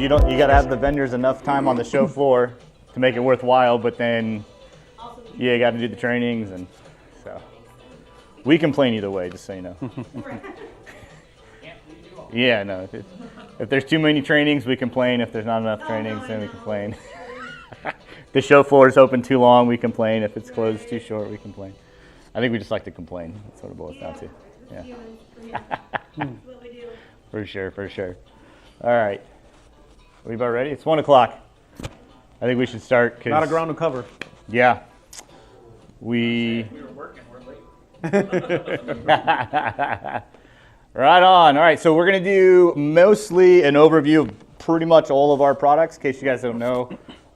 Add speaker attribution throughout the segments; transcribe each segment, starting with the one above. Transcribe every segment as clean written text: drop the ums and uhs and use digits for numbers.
Speaker 1: you got to have the vendors enough time on the show floor to make it worthwhile, but then you got to do the trainings, and so we complain either way, just so you know. Yeah, no. If there's too many trainings, we complain. If there's not enough trainings, then we complain. If the show floor is open too long, we complain. If it's closed too short, we complain. I think we just like to complain. That's what it boils down to. Yeah. For sure. All right. Are we about ready? It's 1 o'clock. I think we should start.
Speaker 2: Not a ground to cover.
Speaker 1: Yeah.
Speaker 3: We were working, we're late.
Speaker 1: Right on. All right, so we're going to do mostly an overview of pretty much all of our products, in case you guys don't know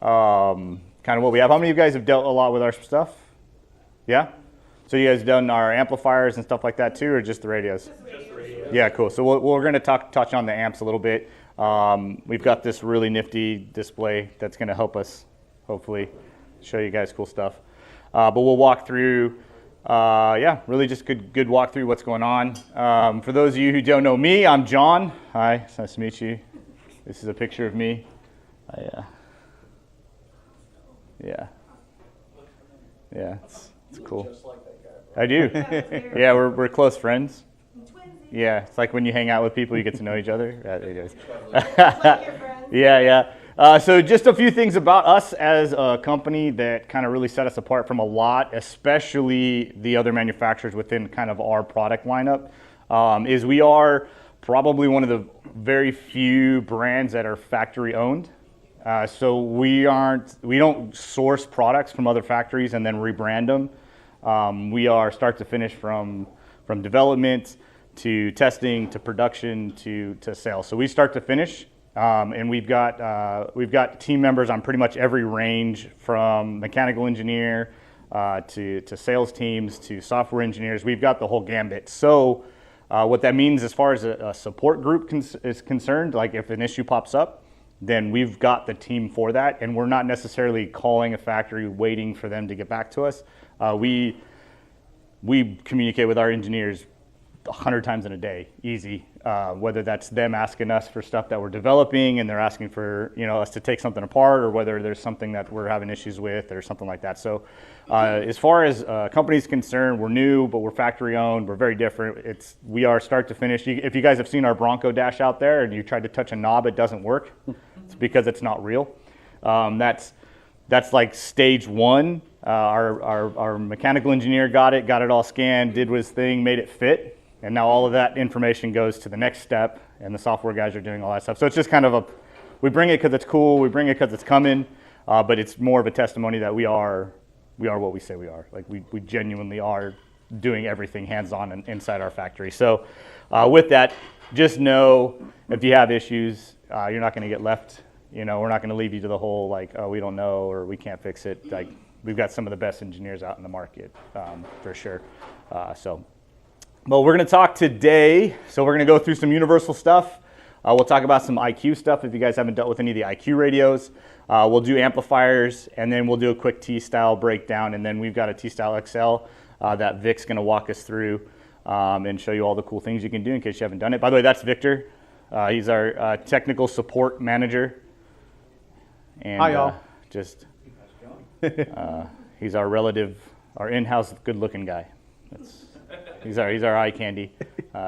Speaker 1: kind of what we have. How many of you guys have dealt a lot with our stuff? Yeah? So you guys done our amplifiers and stuff like that too, or just the radios?
Speaker 3: Just the radios.
Speaker 1: Yeah, cool. So we're going to touch on the amps a little bit. We've got this really nifty display that's going to help us, hopefully, show you guys cool stuff. But we'll walk through, really just good walk through what's going on. For those of you who don't know me, I'm John. Hi, it's nice to meet you. This is a picture of me. It's cool. I do. Yeah, we're close friends. Yeah, it's like when you hang out with people, you get to know each other. Yeah. So just a few things about us as a company that kind of really set us apart from a lot, especially the other manufacturers within kind of our product lineup, is we are probably one of the very few brands that are factory owned. So we don't source products from other factories and then rebrand them. We are start to finish from development to testing to production to sales. So we start to finish, and we've got team members on pretty much every range, from mechanical engineer to sales teams to software engineers. We've got the whole gambit. So what that means as far as a support group is concerned, like if an issue pops up, then we've got the team for that, and we're not necessarily calling a factory waiting for them to get back to us. We communicate with our engineers 100 times in a day, easy. Whether that's them asking us for stuff that we're developing and they're asking for us to take something apart, or whether there's something that we're having issues with or something like that. So as far as company's concerned, we're new, but we're factory owned. We're very different. We are start to finish. If you guys have seen our Bronco dash out there and you tried to touch a knob, it doesn't work. It's because it's not real. That's like stage one. Our mechanical engineer got it all scanned, did his thing, made it fit. And now all of that information goes to the next step, and the software guys are doing all that stuff. So it's just kind of we bring it because it's cool, we bring it because it's coming, but it's more of a testimony that we are what we say we are. Like we genuinely are doing everything hands-on inside our factory. So with that, just know if you have issues, you're not going to get left. We're not going to leave you to the whole we don't know or we can't fix it. Like, we've got some of the best engineers out in the market for sure. Well, we're going to talk today, so we're going to go through some universal stuff. We'll talk about some IQ stuff if you guys haven't dealt with any of the IQ radios. We'll do amplifiers, and then we'll do a quick T-Style breakdown, and then we've got a T-Style XL that Vic's going to walk us through and show you all the cool things you can do in case you haven't done it. By the way, that's Victor. He's our technical support manager. And,
Speaker 2: hi, y'all.
Speaker 1: He's our in-house good-looking guy. He's our eye candy.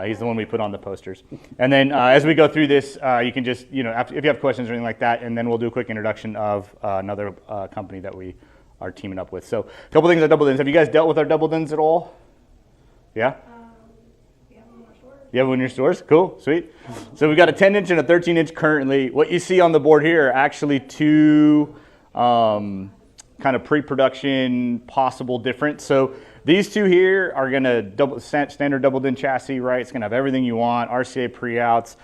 Speaker 1: He's the one we put on the posters. And then as we go through this, you can just, if you have questions or anything like that, and then we'll do a quick introduction of another company that we are teaming up with. So a couple things on double DINs. Have you guys dealt with our double DINs at all? Yeah?
Speaker 4: We have them in our stores.
Speaker 1: You have one in your stores? Cool, sweet. So we've got a 10-inch and a 13-inch currently. What you see on the board here are actually two kind of pre-production possible different. So these two here are going to standard double DIN chassis, right? It's going to have everything you want, RCA pre-outs,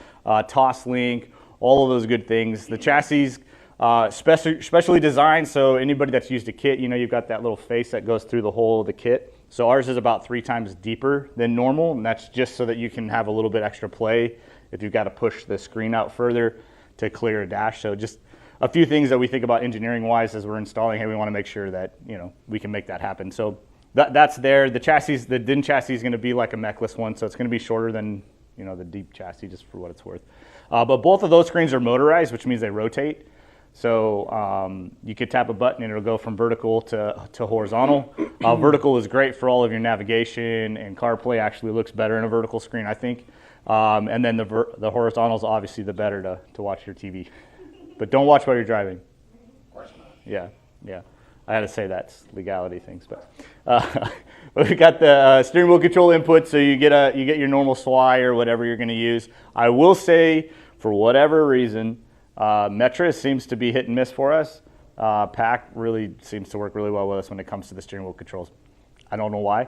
Speaker 1: toss link, all of those good things. The chassis specially designed, so anybody that's used a kit, you've got that little face that goes through the whole of the kit. So ours is about 3 times deeper than normal, and that's just so that you can have a little bit extra play if you've got to push the screen out further to clear a dash. So just a few things that we think about engineering-wise as we're installing. Hey, we want to make sure that we can make that happen. So that's there. The DIN chassis is going to be like a mechless one, so it's going to be shorter than the deep chassis, just for what it's worth. But both of those screens are motorized, which means they rotate. So you could tap a button and it'll go from vertical to horizontal. Vertical is great for all of your navigation, and CarPlay actually looks better in a vertical screen, I think. And then the horizontal is obviously the better to watch your TV. But don't watch while you're driving.
Speaker 3: Of course not.
Speaker 1: Yeah. I had to say that's legality things, but we got the steering wheel control input, so you get your normal SWI or whatever you're going to use. I will say, for whatever reason, Metra seems to be hit and miss for us. PAC really seems to work really well with us when it comes to the steering wheel controls. I don't know why.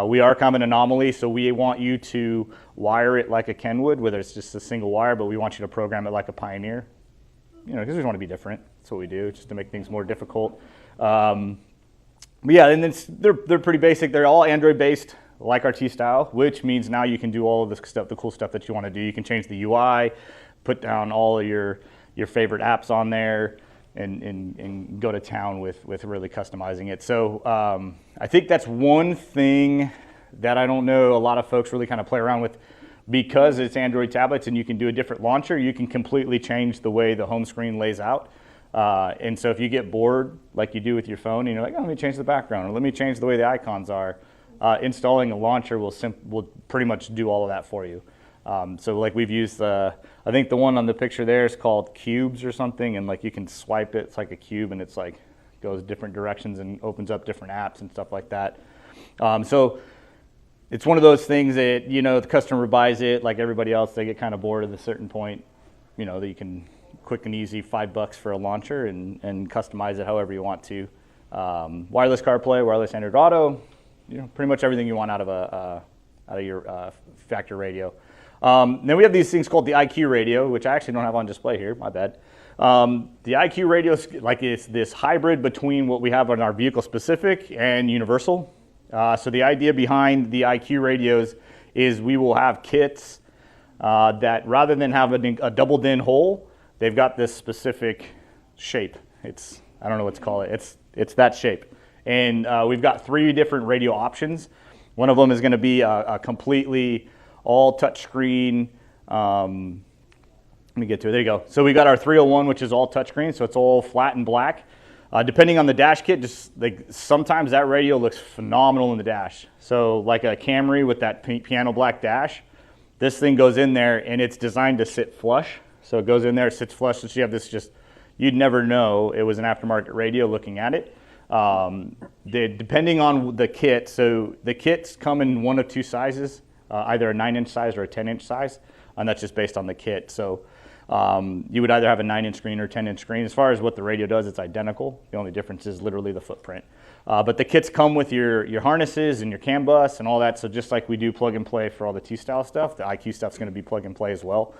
Speaker 1: We are kind of an anomaly, so we want you to wire it like a Ken would, whether it's just a single wire, but we want you to program it like a Pioneer. Because we want to be different. That's what we do, just to make things more difficult. But yeah, and they're pretty basic. They're all Android-based, like our T-Style, which means now you can do all of this stuff, the cool stuff that you want to do. You can change the UI, put down all of your favorite apps on there, and go to town with really customizing it. So I think that's one thing that I don't know a lot of folks really kind of play around with. Because it's Android tablets and you can do a different launcher, you can completely change the way the home screen lays out. And so if you get bored, like you do with your phone, and you're like, oh, let me change the background, or let me change the way the icons are, installing a launcher will pretty much do all of that for you. So like we've used I think the one on the picture there is called Cubes or something, and like you can swipe it, it's like a cube, and it's like goes different directions and opens up different apps and stuff like that. So it's one of those things that, the customer buys it, like everybody else, they get kind of bored at a certain point, that you can quick and easy $5 for a launcher and customize it however you want to. Wireless CarPlay, wireless Android Auto, pretty much everything you want out of your factory radio. Then we have these things called the IQ radio, which I actually don't have on display here, my bad. The IQ radio is like it's this hybrid between what we have on our vehicle specific and universal. So the idea behind the IQ radios is we will have kits that rather than having a double DIN hole, they've got this specific shape. I don't know what to call it. It's that shape. And we've got 3 different radio options. One of them is going to be a completely all touchscreen. Let me get to it. There you go. So we got our 301, which is all touchscreen, so it's all flat and black. Depending on the dash kit, just like sometimes that radio looks phenomenal in the dash. So like a Camry with that piano black dash, this thing goes in there and it's designed to sit flush. So it goes in there, it sits flush, so you have this you'd never know it was an aftermarket radio looking at it. Depending on the kit, so the kits come in one of 2 sizes, either a 9-inch size or a 10-inch size, and that's just based on the kit. So you would either have a 9-inch screen or 10-inch screen. As far as what the radio does, it's identical. The only difference is literally the footprint. But the kits come with your harnesses and your CAN bus and all that. So just like we do plug and play for all the T-Style stuff, the IQ stuff's going to be plug and play as well.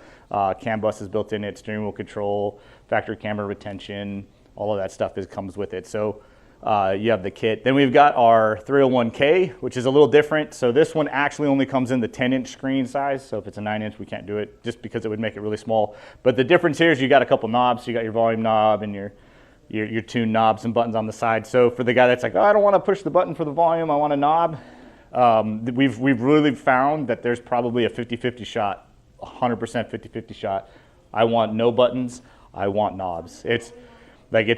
Speaker 1: CAN bus is built in it, steering wheel control, factory camera retention, all of that stuff comes with it. So you have the kit. Then we've got our 301K, which is a little different. So this one actually only comes in the 10-inch screen size. So if it's a 9-inch, we can't do it just because it would make it really small. But the difference here is you got a couple knobs. So you got your volume knob and your tune knobs and buttons on the side. So for the guy that's like, oh, I don't want to push the button for the volume, I want a knob. We've really found that there's probably a 50-50 shot, 100% 50-50 shot. I want no buttons, I want knobs. It's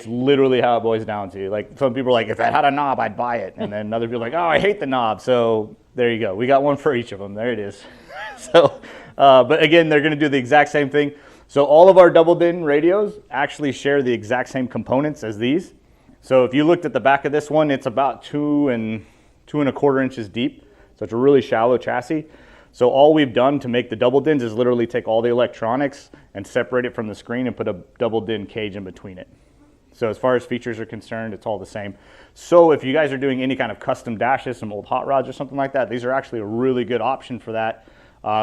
Speaker 1: literally how it boils down to. Like some people are like, if I had a knob, I'd buy it. And then other people are like, oh, I hate the knob. So there you go. We got one for each of them. There it is. So, but again, they're going to do the exact same thing. So all of our double DIN radios actually share the exact same components as these. So if you looked at the back of this one, it's about 2 1/4 inches deep. So it's a really shallow chassis. So all we've done to make the double DINs is literally take all the electronics and separate it from the screen and put a double DIN cage in between it. So as far as features are concerned, it's all the same. So if you guys are doing any kind of custom dashes, some old hot rods or something like that, these are actually a really good option for that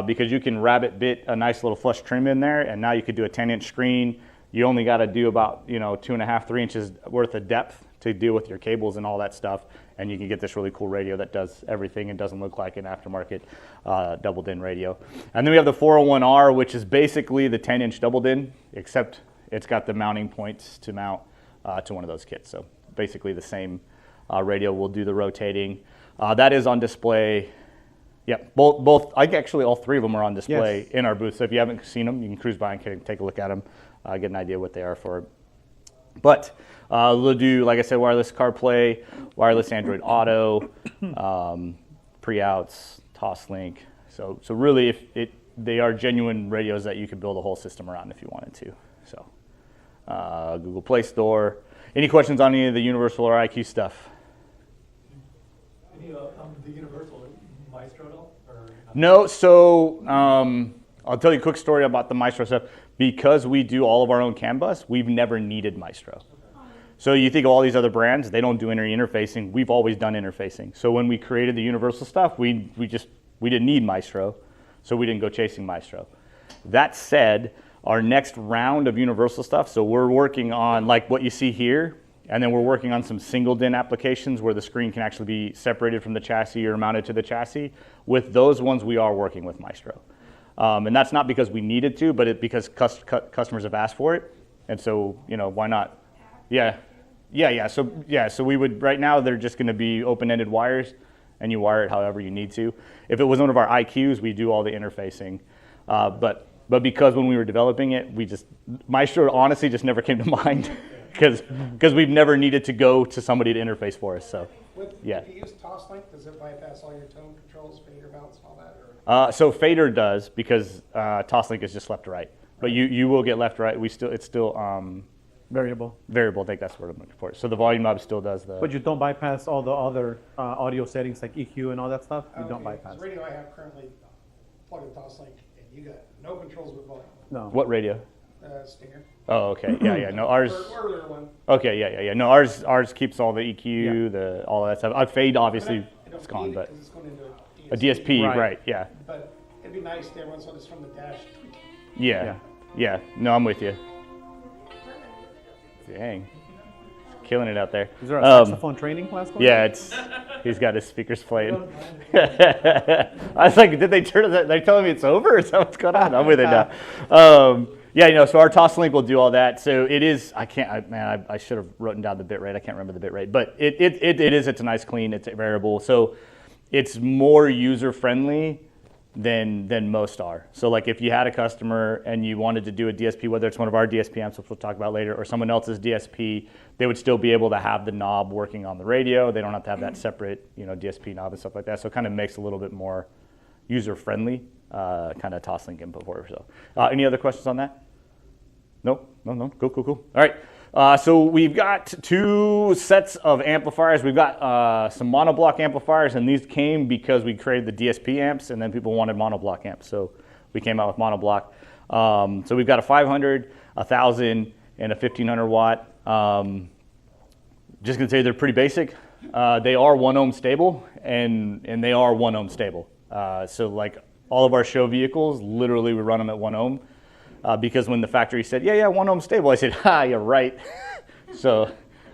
Speaker 1: because you can rabbit bit a nice little flush trim in there, and now you could do a 10-inch screen. You only got to do about 2.5, 3 inches worth of depth to deal with your cables and all that stuff, and you can get this really cool radio that does everything and doesn't look like an aftermarket double DIN radio. And then we have the 401R, which is basically the 10-inch double DIN, except it's got the mounting points to mount to one of those kits. So basically the same radio will do the rotating. That is on display Yep, both. Actually, all three of them are on display
Speaker 2: Yes.
Speaker 1: in our booth. So if you haven't seen them, you can cruise by and take a look at them, get an idea what they are for. But we'll do, like I said, wireless CarPlay, wireless Android Auto, pre-outs, Toslink. So really, they are genuine radios that you could build a whole system around if you wanted to. So Google Play Store. Any questions on any of the Universal or IQ stuff?
Speaker 3: Any the Universal Maestro at all? Or
Speaker 1: No, so I'll tell you a quick story about the Maestro stuff. Because we do all of our own CAN bus, we've never needed Maestro. So you think of all these other brands, they don't do any interfacing. We've always done interfacing. So when we created the Universal stuff, we didn't need Maestro, so we didn't go chasing Maestro. That said, our next round of Universal stuff, so we're working on like what you see here, and then we're working on some single DIN applications where the screen can actually be separated from the chassis or mounted to the chassis. With those ones, we are working with Maestro. And that's not because we needed to, but because customers have asked for it. And so, why not? Yeah. So we would, right now, they're just going to be open-ended wires, and you wire it however you need to. If it was one of our IQs, we do all the interfacing. But because when we were developing it, Maestro honestly just never came to mind because we've never needed to go to somebody to interface for us. So, yeah.
Speaker 5: If you use Toslink, does it bypass all your tone controls, fader mounts, and all that? Or?
Speaker 1: So fader does because Toslink is just left to right. But you will get left to right. It's still
Speaker 2: Variable.
Speaker 1: variable. I think that's what I'm looking for. So the volume knob still does the.
Speaker 2: But you don't bypass all the other audio settings like EQ and all that stuff? You don't
Speaker 5: Okay,
Speaker 2: bypass.
Speaker 5: The radio I have currently plugged in Toslink, and you got no controls with volume.
Speaker 2: No.
Speaker 1: What radio?
Speaker 5: Stinger.
Speaker 1: Oh, okay. Yeah. No, ours.
Speaker 5: Or earlier one.
Speaker 1: Okay. Yeah. No, ours keeps all the EQ, all that stuff. Fade obviously
Speaker 5: I
Speaker 1: it's gone, but
Speaker 5: it's going into
Speaker 1: a DSP,
Speaker 2: Right.
Speaker 1: right? Yeah.
Speaker 5: But it'd be nice to everyone so it's from the dash.
Speaker 1: Yeah. No, I'm with you. Dang, killing it out there.
Speaker 2: Is there a saxophone training class going on?
Speaker 1: Yeah, he's got his speakers playing. I was like, did they turn it? They're telling me it's over? Is that what's going on? I'm with it now. So our Toslink will do all that. So it is. I should have written down the bit rate. I can't remember the bit rate, but it is. It's a nice clean. It's a variable. So it's more user friendly than most are. So like if you had a customer and you wanted to do a DSP, whether it's one of our DSP amps, which we'll talk about later, or someone else's DSP, they would still be able to have the knob working on the radio. They don't have to have that separate, DSP knob and stuff like that. So it kind of makes it a little bit more user friendly, kind of Toslink input for it. So any other questions on that? No. Cool. All right. So we've got two sets of amplifiers. We've got some monoblock amplifiers, and these came because we created the DSP amps, and then people wanted monoblock amps. So we came out with monoblock. So we've got a 500, 1,000, and a 1,500 watt. Just gonna say they're pretty basic. They are 1 ohm stable, and they are 1 ohm stable. So like all of our show vehicles, literally we run them at 1 ohm. Because when the factory said, yeah, 1 ohm stable, I said, you're right. So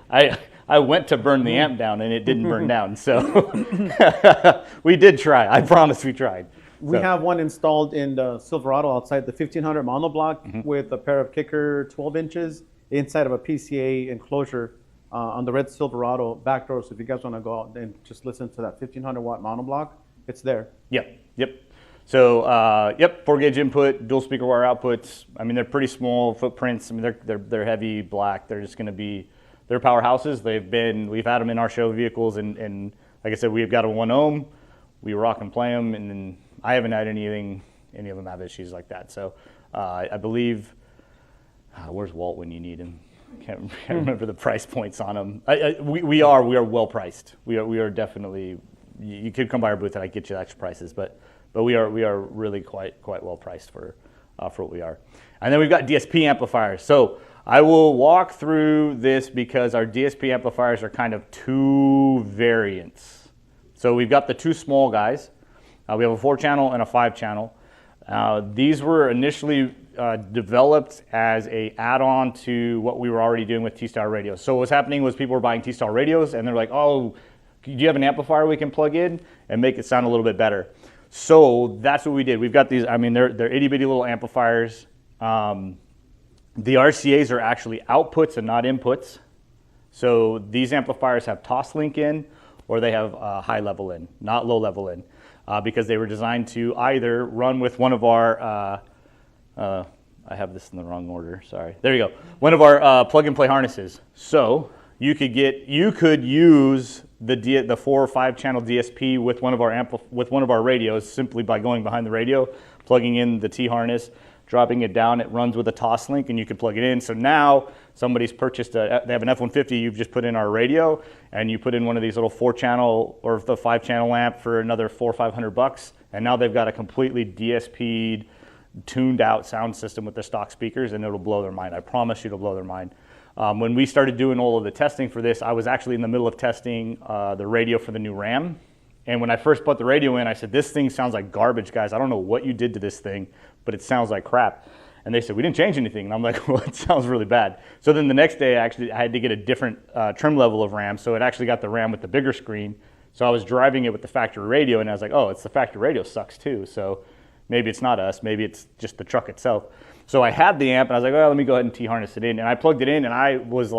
Speaker 1: I went to burn the amp down, and it didn't burn down. So we did try. I promise we tried.
Speaker 2: We
Speaker 1: So-
Speaker 2: have one installed in the Silverado outside the 1,500 monoblock with a pair of kicker 12 inches inside of a PCA enclosure on the red Silverado back door. So if you guys want to go out and just listen to that 1,500 watt monoblock, it's there.
Speaker 1: Yep. So, 4-gauge input, dual speaker wire outputs. I mean, they're pretty small footprints. I mean, they're heavy black. They're just going to be, they're powerhouses. We've had them in our show vehicles, and like I said, we've got a 1 ohm. We rock and play them, and then I haven't had any of them have issues like that. So, I believe, where's Walt when you need him? Can't remember the price points on them. We are well priced. We are definitely. You could come by our booth and I get you the extra prices, but we are really quite well priced for what we are. And then we've got DSP amplifiers. So I will walk through this because our DSP amplifiers are kind of two variants. So we've got the two small guys. We have a 4-channel and a 5-channel. These were initially developed as a add-on to what we were already doing with T-Star radios. So what's happening was people were buying T-Star radios, and they're like, oh, do you have an amplifier we can plug in and make it sound a little bit better? So that's what we did. We've got these, I mean, they're itty-bitty little amplifiers. The RCAs are actually outputs and not inputs. So these amplifiers have Toslink in, or they have high level in, not low level in. because they were designed to either run with one of our, I have this in the wrong order, sorry. There you go. One of our plug-and-play harnesses. So you could use the 4 or 5 channel DSP with one of our radios simply by going behind the radio, plugging in the T harness, dropping it down. It runs with a toss link, and you can plug it in. So now somebody's purchased they have an F-150. You've just put in our radio, and you put in one of these little 4 channel or the 5 channel amp for another $400 or $500, and now they've got a completely DSP'd, tuned out sound system with the stock speakers, and it'll blow their mind. I promise you it'll blow their mind. When we started doing all of the testing for this, I was actually in the middle of testing the radio for the new Ram. And when I first put the radio in, I said, this thing sounds like garbage, guys. I don't know what you did to this thing, but it sounds like crap. And they said, we didn't change anything. And I'm like, well, it sounds really bad. So then the next day, I had to get a different trim level of Ram. So it actually got the Ram with the bigger screen. So I was driving it with the factory radio, and I was like, oh, it's the factory radio sucks too. So maybe it's not us. Maybe it's just the truck itself. So I had the amp, and I was like, well, let me go ahead and T-harness it in. And I plugged it in, and I was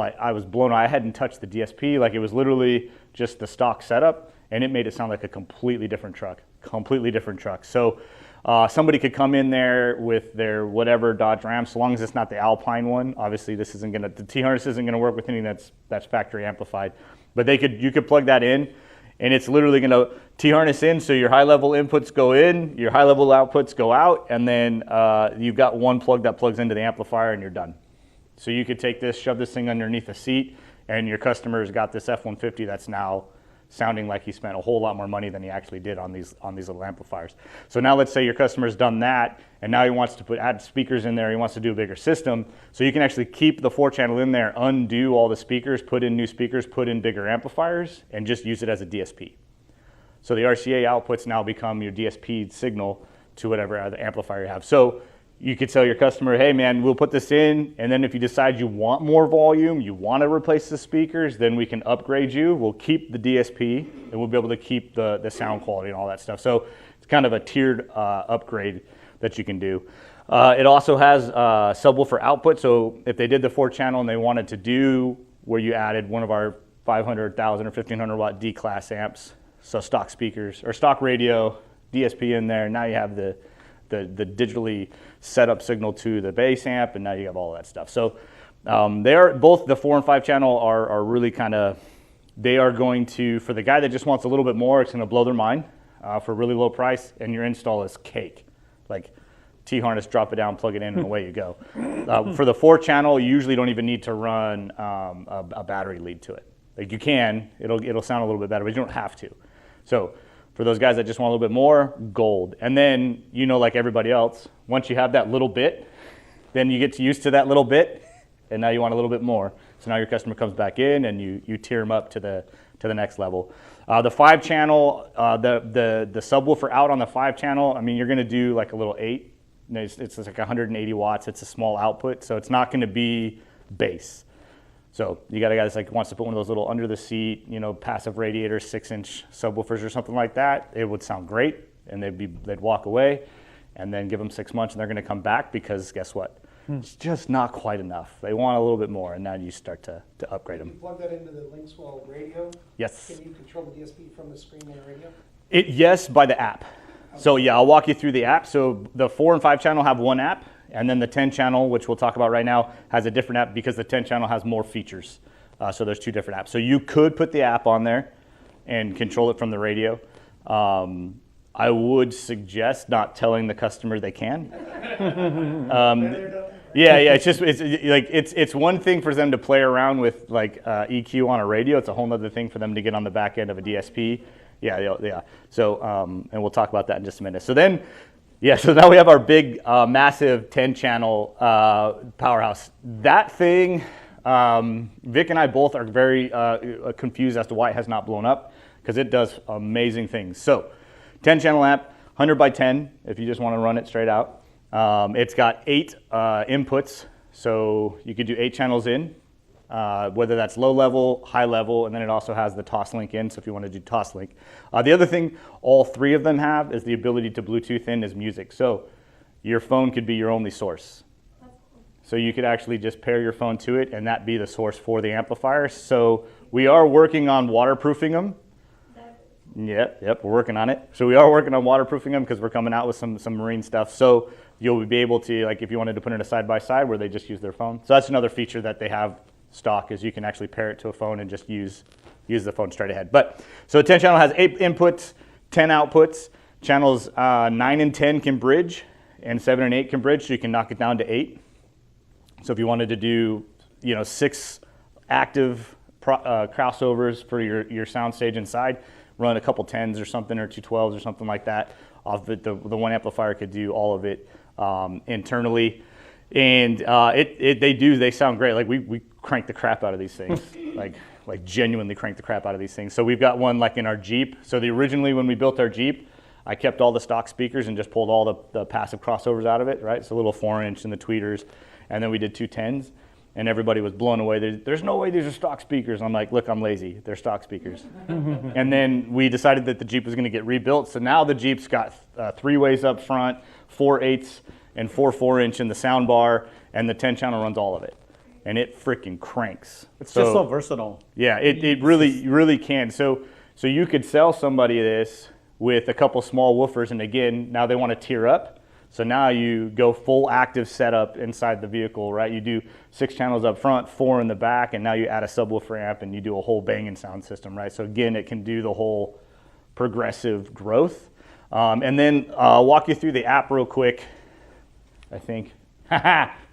Speaker 1: blown away. I hadn't touched the DSP. Like, it was literally just the stock setup, and it made it sound like a completely different truck. So somebody could come in there with their whatever Dodge Ram, so long as it's not the Alpine one. Obviously, the T-harness isn't going to work with anything that's factory amplified. But you could plug that in, and it's literally going to T-harness in, so your high-level inputs go in, your high-level outputs go out, and then you've got one plug that plugs into the amplifier, and you're done. So you could take this, shove this thing underneath a seat, and your customer's got this F-150 that's now sounding like he spent a whole lot more money than he actually did on these little amplifiers. So now let's say your customer's done that, and now he wants to add speakers in there, he wants to do a bigger system, so you can actually keep the 4 channel in there, undo all the speakers, put in new speakers, put in bigger amplifiers, and just use it as a DSP. So the RCA outputs now become your DSP signal to whatever other amplifier you have. So you could tell your customer, hey man, we'll put this in, and then if you decide you want more volume, you want to replace the speakers, then we can upgrade you. We'll keep the DSP, and we'll be able to keep the sound quality and all that stuff. So it's kind of a tiered upgrade that you can do. It also has subwoofer output, so if they did the 4 channel and they wanted to do where you added one of our 500, 1,000, or 1,500 watt D-class amps, so stock speakers, or stock radio, DSP in there, now you have the digitally set up signal to the bass amp, and now you have all that stuff. So both the 4 and 5 channel are really they are going to, for the guy that just wants a little bit more, it's going to blow their mind for a really low price, and your install is cake. Like T-harness, drop it down, plug it in, and away you go. For the 4 channel, you usually don't even need to run a battery lead to it. Like, you can, it'll sound a little bit better, but you don't have to. So for those guys that just want a little bit more, gold. And then, like everybody else, once you have that little bit, then you get used to that little bit, and now you want a little bit more. So now your customer comes back in, and you tier them up to the next level. The 5 channel, the subwoofer out on the 5 channel, I mean, you're going to do like a little 8. It's like 180 watts. It's a small output, so it's not going to be bass. So you got a guy that wants to put one of those little under the seat, passive radiator, 6-inch subwoofers or something like that. It would sound great, and they'd walk away, and then give them 6 months, and they're going to come back because guess what? It's just not quite enough. They want a little bit more, and now you start to upgrade them.
Speaker 5: You plug that into the Linkswell radio?
Speaker 1: Yes.
Speaker 5: Can you control the DSP from the screen on the radio?
Speaker 1: Yes, by the app. Okay. So yeah, I'll walk you through the app. So the 4 and 5 channel have one app. And then the 10 channel, which we'll talk about right now, has a different app because the 10 channel has more features. So there's 2 different apps. So you could put the app on there and control it from the radio. I would suggest not telling the customer they can. It's one thing for them to play around with EQ on a radio. It's a whole other thing for them to get on the back end of a DSP. Yeah. So and we'll talk about that in just a minute. So now we have our big, massive 10-channel powerhouse. That thing, Vic and I both are very confused as to why it has not blown up, because it does amazing things. So 10-channel amp, 100 by 10, if you just want to run it straight out. It's got 8 inputs, so you could do 8 channels in, whether that's low level, high level, and then it also has the toss link in, so if you want to do toss link. The other thing all 3 of them have is the ability to Bluetooth in is music. So your phone could be your only source. So you could actually just pair your phone to it and that be the source for the amplifier. So we are working on waterproofing them. Yep, we're working on it. So we are working on waterproofing them because we're coming out with some marine stuff. So you'll be able to, like if you wanted to put in a side-by-side where they just use their phone. So that's another feature that they have stock is you can actually pair it to a phone and just use the phone straight ahead. But so a 10 channel has 8 inputs, 10 outputs. Channels 9 and 10 can bridge and 7 and 8 can bridge, so you can knock it down to 8. So if you wanted to do, 6 active crossovers for your soundstage inside, run a couple 10s or something or 2 12s or something like that off it. The one amplifier could do all of it internally, and they sound great. Like we crank the crap out of these things, like genuinely crank the crap out of these things. So we've got one like in our Jeep. So originally when we built our Jeep, I kept all the stock speakers and just pulled all the passive crossovers out of it, right? So a little 4-inch and the tweeters, and then we did 2 10s. And everybody was blown away. There's no way these are stock speakers. I'm like, look, I'm lazy. They're stock speakers. And then we decided that the Jeep was going to get rebuilt. So now the Jeep's got 3 ways up front, 4 8s, and 4 4-inch in the sound bar, and the 10 channel runs all of it. And it freaking cranks.
Speaker 2: It's just so versatile.
Speaker 1: Yeah, it really can. So you could sell somebody this with a couple small woofers, and again, now they want to tier up. So now you go full active setup inside the vehicle, right? You do 6 channels up front, 4 in the back, and now you add a subwoofer amp and you do a whole banging sound system, right? So again, it can do the whole progressive growth. And then I'll walk you through the app real quick, I think.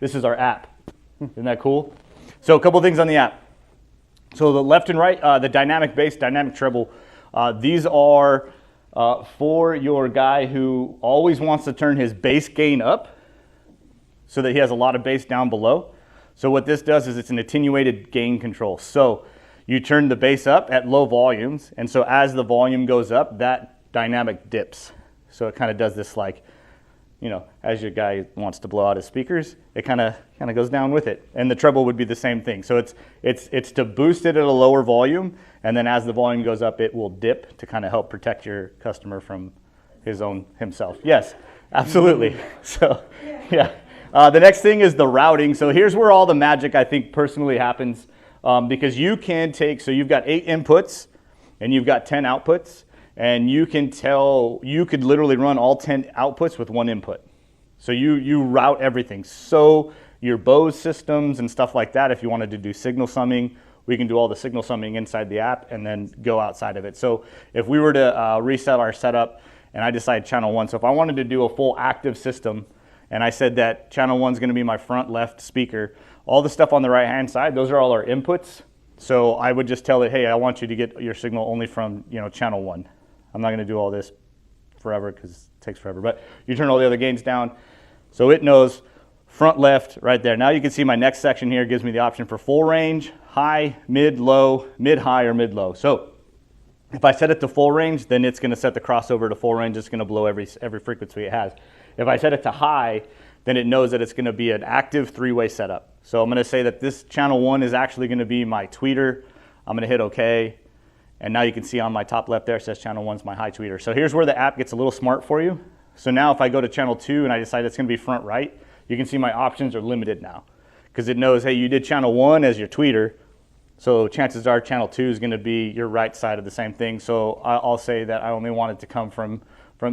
Speaker 1: This is our app. Isn't that cool? So a couple things on the app. So the left and right, the dynamic bass, dynamic treble, these are for your guy who always wants to turn his bass gain up so that he has a lot of bass down below. So what this does is it's an attenuated gain control. So you turn the bass up at low volumes, and so as the volume goes up, that dynamic dips. So it kind of does this like, as your guy wants to blow out his speakers, it kind of goes down with it. And the treble would be the same thing. So it's to boost it at a lower volume, and then as the volume goes up, it will dip to kind of help protect your customer from himself. Yes, absolutely. So yeah. The next thing is the routing. So here's where all the magic I think personally happens, because you can take, so you've got 8 inputs and you've got 10 outputs. And you could literally run all 10 outputs with 1 input. So you route everything. So your Bose systems and stuff like that, if you wanted to do signal summing, we can do all the signal summing inside the app and then go outside of it. So if we were to reset our setup and I decide channel 1, so if I wanted to do a full active system and I said that channel 1 is going to be my front left speaker, all the stuff on the right hand side, those are all our inputs. So I would just tell it, hey, I want you to get your signal only from channel 1. I'm not going to do all this forever because it takes forever, but you turn all the other gains down. So it knows front left right there. Now you can see my next section here gives me the option for full range, high, mid, low, mid, high, or mid, low. So if I set it to full range, then it's going to set the crossover to full range. It's going to blow every frequency it has. If I set it to high, then it knows that it's going to be an active 3-way setup. So I'm going to say that this channel 1 is actually going to be my tweeter. I'm going to hit OK. And now you can see on my top left there, it says channel 1's my high tweeter. So here's where the app gets a little smart for you. So now if I go to channel 2 and I decide it's going to be front right, you can see my options are limited now. Because it knows, hey, you did channel 1 as your tweeter, so chances are channel 2 is going to be your right side of the same thing. So I'll say that I only want it to come from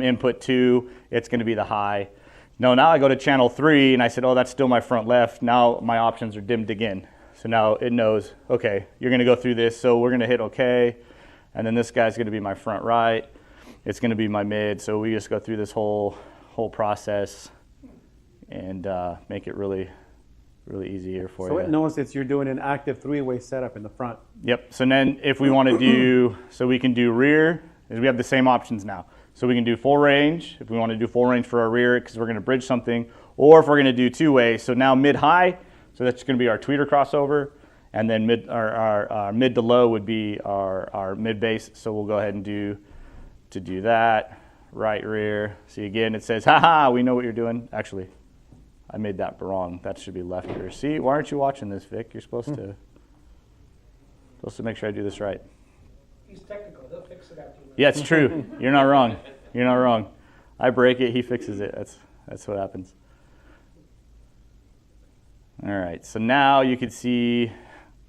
Speaker 1: input 2, it's going to be the high. No, now I go to channel 3 and I said, oh, that's still my front left. Now my options are dimmed again. So now it knows, okay, you're going to go through this, so we're going to hit OK. And then this guy's going to be my front right. It's going to be my mid. So we just go through this whole process and make it really, really easy here for you.
Speaker 2: So it knows that you're doing an active 3-way setup in the front.
Speaker 1: Yep. So then if we want to do, so we can do rear, is we have the same options now. So we can do full range, if we want to do full range for our rear, because we're going to bridge something, or if we're going to do 2-way. So now mid-high, so that's going to be our tweeter crossover. And then our mid to low would be our mid bass. So we'll go ahead and do that. Right rear. See again, it says, haha, we know what you're doing. Actually, I made that wrong. That should be left rear. See, why aren't you watching this, Vic? You're supposed to make sure I do this right.
Speaker 5: He's technical, they'll fix it afterwards.
Speaker 1: Yeah, it's true. You're not wrong. You're not wrong. I break it, he fixes it. That's what happens. All right, so now you can see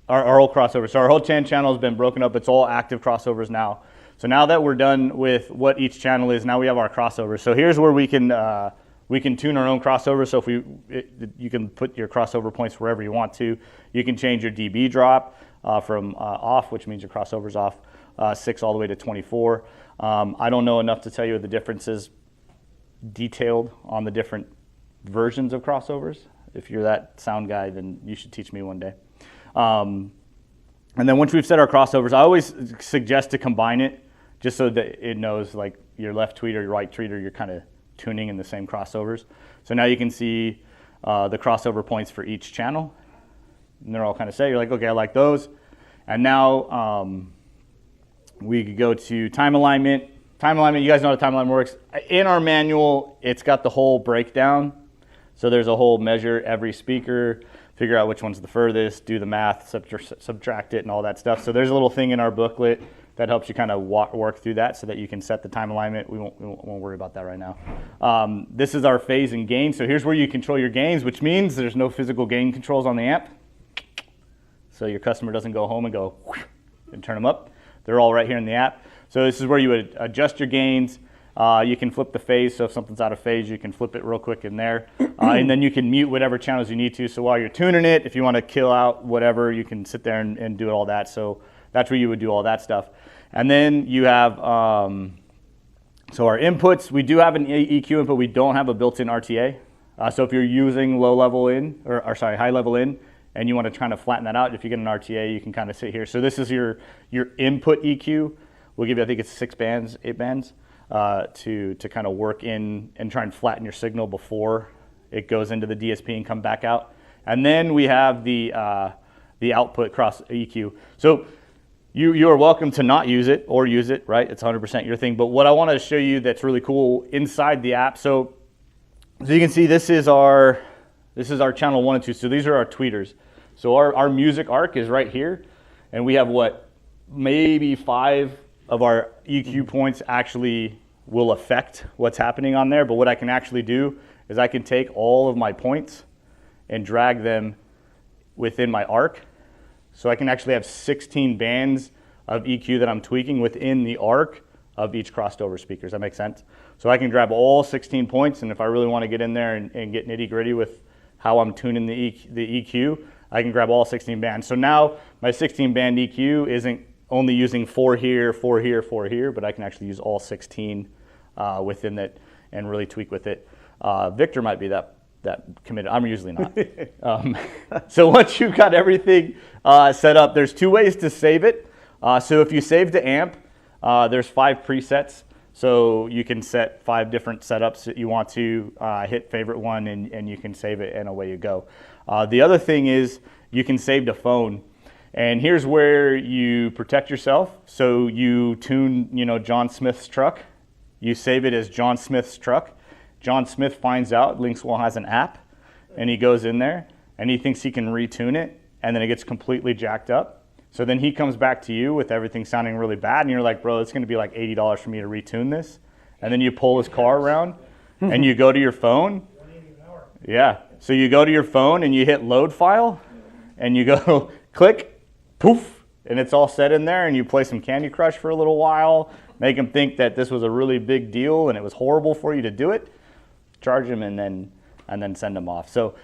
Speaker 1: our whole crossover. So our whole 10 channel has been broken up. It's all active crossovers now. So now that we're done with what each channel is, now we have our crossovers. So here's where we can tune our own crossover. So you can put your crossover points wherever you want to. You can change your dB drop from off, which means your crossover's off, 6 all the way to 24. I don't know enough to tell you the differences detailed on the different versions of crossovers. If you're that sound guy, then you should teach me one day. And then once we've set our crossovers, I always suggest to combine it just so that it knows like your left tweeter, your right tweeter, you're kind of tuning in the same crossovers. So now you can see the crossover points for each channel. And they're all kind of set. You're like, okay, I like those. And now we could go to time alignment. Time alignment, you guys know how time alignment works. In our manual, it's got the whole breakdown. So there's a whole measure every speaker, figure out which one's the furthest, do the math, subtract it, and all that stuff. So there's a little thing in our booklet that helps you kind of work through that so that you can set the time alignment. We won't worry about that right now. This is our phase and gain. So here's where you control your gains, which means there's no physical gain controls on the amp. So your customer doesn't go home and go and turn them up. They're all right here in the app. So this is where you would adjust your gains. You can flip the phase, so if something's out of phase, you can flip it real quick in there. And then you can mute whatever channels you need to. So while you're tuning it, if you want to kill out whatever, you can sit there and do all that. So that's where you would do all that stuff. And then you have, so our inputs, we do have an EQ input. We don't have a built-in RTA. So if you're using low level in, or sorry, high level in, and you want to kind of flatten that out, if you get an RTA, you can kind of sit here. So this is your input EQ. We'll give you, I think it's 6 bands, 8 bands, to kind of work in and try and flatten your signal before it goes into the DSP and come back out. And then we have the output cross EQ. So you are welcome to not use it or use it, right? It's 100% your thing. But what I want to show you that's really cool inside the app. So you can see this is our channel 1 and 2. So these are our tweeters. So our music arc is right here, and we have what, maybe 5 of our EQ points actually will affect what's happening on there. But what I can actually do is I can take all of my points and drag them within my arc. So I can actually have 16 bands of EQ that I'm tweaking within the arc of each crossed over speaker. Does that make sense? So I can grab all 16 points, and if I really want to get in there and get nitty gritty with how I'm tuning the EQ, I can grab all 16 bands. So now my 16 band EQ isn't only using 4 here, 4 here, 4 here, but I can actually use all 16 within it and really tweak with it. Victor might be that committed. I'm usually not. So once you've got everything set up, there's 2 ways to save it. So if you save the amp, there's 5 presets. So you can set 5 different setups that you want to, hit favorite one, and you can save it, and away you go. The other thing is you can save to phone. And here's where you protect yourself. So you tune, John Smith's truck. You save it as John Smith's truck. John Smith finds out Linkswell has an app, and he goes in there, and he thinks he can retune it, and then it gets completely jacked up. So then he comes back to you with everything sounding really bad, and you're like, bro, it's going to be like $80 for me to retune this. And then you pull his car around, and you go to your phone. Yeah. So you go to your phone, and you hit load file, and you go click, poof, and it's all set in there, and you play some Candy Crush for a little while, make them think that this was a really big deal and it was horrible for you to do it, charge them, and then send them off. So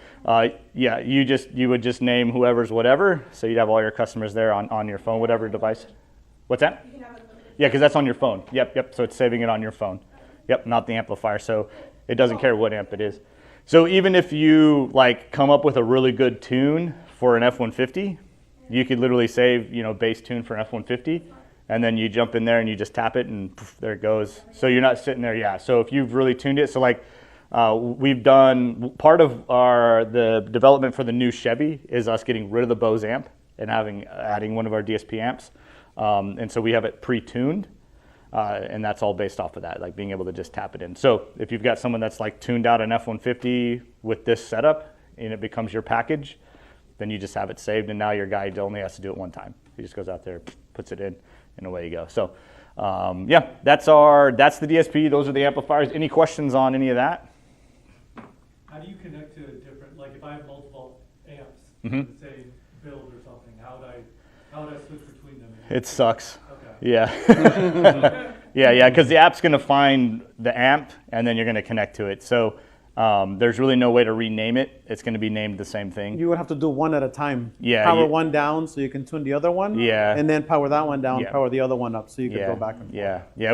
Speaker 1: yeah, you would just name whoever's whatever, so you'd have all your customers there on your phone, whatever device. What's that? Yeah, because that's on your phone. Yep, so it's saving it on your phone. Yep, not the amplifier, so it doesn't care what amp it is. So even if you come up with a really good tune for an F-150, you could literally save, bass tune for an F-150, and then you jump in there and you just tap it, and poof, there it goes. So you're not sitting there, yeah. So if you've really tuned it, so we've done, part of the development for the new Chevy is us getting rid of the Bose amp and adding one of our DSP amps. And so we have it pre-tuned, and that's all based off of that, being able to just tap it in. So if you've got someone that's tuned out an F-150 with this setup, and it becomes your package, then you just have it saved, and now your guy only has to do it one time. He just goes out there, puts it in, and away you go. So yeah, that's the DSP. Those are the amplifiers. Any questions on any of that?
Speaker 3: How do you connect to different, if I have multiple amps,
Speaker 1: Mm-hmm.
Speaker 3: say build or something, how would I How would I switch between them?
Speaker 1: It sucks.
Speaker 3: Okay.
Speaker 1: Yeah. yeah, because the app's going to find the amp, and then you're going to connect to it. So there's really no way to rename it. It's going to be named the same thing.
Speaker 2: You would have to do one at a time.
Speaker 1: Yeah,
Speaker 2: Power
Speaker 1: you-
Speaker 2: one down so you can tune the other one.
Speaker 1: Yeah.
Speaker 2: And then power that one down,
Speaker 1: Yeah.
Speaker 2: power the other one up so you can
Speaker 1: Yeah,
Speaker 2: go back and forth.
Speaker 1: yeah.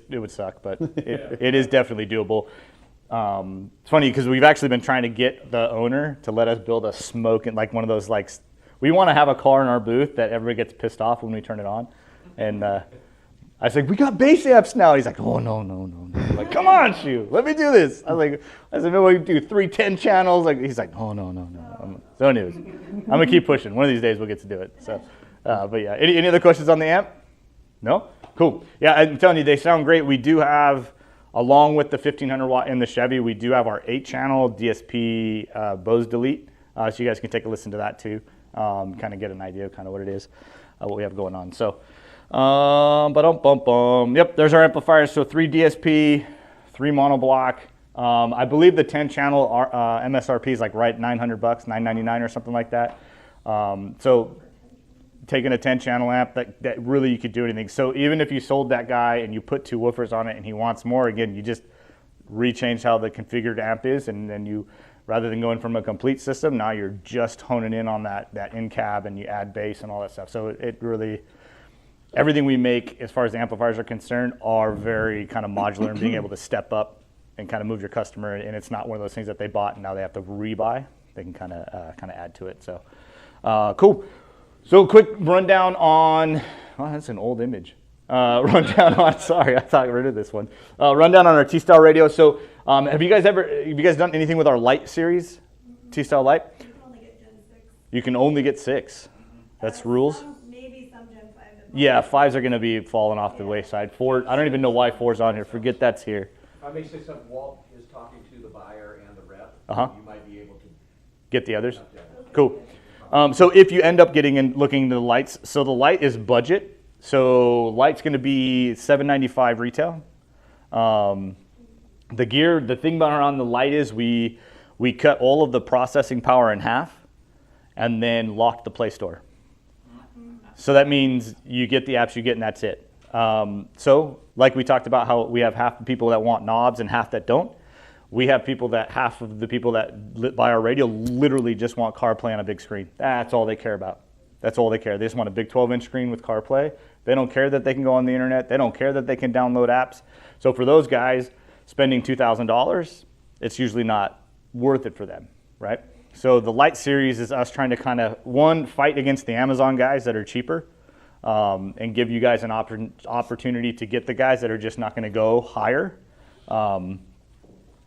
Speaker 1: It would suck, but it is definitely doable. It's funny because we've actually been trying to get the owner to let us build a smoke and like one of those like we want to have a car in our booth that everybody gets pissed off when we turn it on, and I said we got bass amps now. He's like, oh no. I'm like, come on, shoot, let me do this. I said maybe we do 310 channels. Like he's like, oh no. So anyways, I'm gonna keep pushing. One of these days we'll get to do it. So, but yeah, any other questions on the amp? No? Cool. Yeah, I'm telling you, they sound great. We do have, along with the 1500 watt in the Chevy, we do have our 8-channel DSP Bose Delete. So you guys can take a listen to that too. Kind of get an idea of kind of what it is, what we have going on. So, yep, there's our amplifiers. So 3 DSP, 3 monoblock. I believe the 10-channel MSRP is like right $900, $999 or something like that. So taking a 10-channel amp, that really you could do anything. So even if you sold that guy and you put 2 woofers on it and he wants more, again, you just rechange how the configured amp is, and then you, rather than going from a complete system, now you're just honing in on that in-cab, and you add bass and all that stuff. So it really, everything we make as far as the amplifiers are concerned are very kind of modular and being able to step up and kind of move your customer, and it's not one of those things that they bought and now they have to rebuy. They can kind of add to it. So cool. So quick rundown on, oh, that's an old image. Rundown on, sorry, I thought I rid of this one. Rundown on our T-Style radio. So have you guys done anything with our Lite series? T-Style Lite?
Speaker 4: You can only get Gen 6.
Speaker 1: You can only get 6. That's rules.
Speaker 4: Maybe some Gen 5.
Speaker 1: Yeah, 5s are going to be falling off the wayside. 4, I don't even know why 4's on here. Forget that's here.
Speaker 6: If I may say something, Walt is talking to the buyer and the rep.
Speaker 1: Uh-huh.
Speaker 6: You might be able to.
Speaker 1: Get the others? Cool. So if you end up looking into the lights, so the light is budget. So light's going to be $795 retail. The thing about the light is we cut all of the processing power in half and then locked the Play Store. So that means you get the apps you get and that's it. So like we talked about how we have half the people that want knobs and half that don't. We have half of the people that buy our radio literally just want CarPlay on a big screen. That's all they care about. That's all they care. They just want a big 12-inch screen with CarPlay. They don't care that they can go on the internet. They don't care that they can download apps. So for those guys, spending $2,000, it's usually not worth it for them, right? So the Lite series is us trying to kind of, one, fight against the Amazon guys that are cheaper, and give you guys an opportunity to get the guys that are just not going to go higher.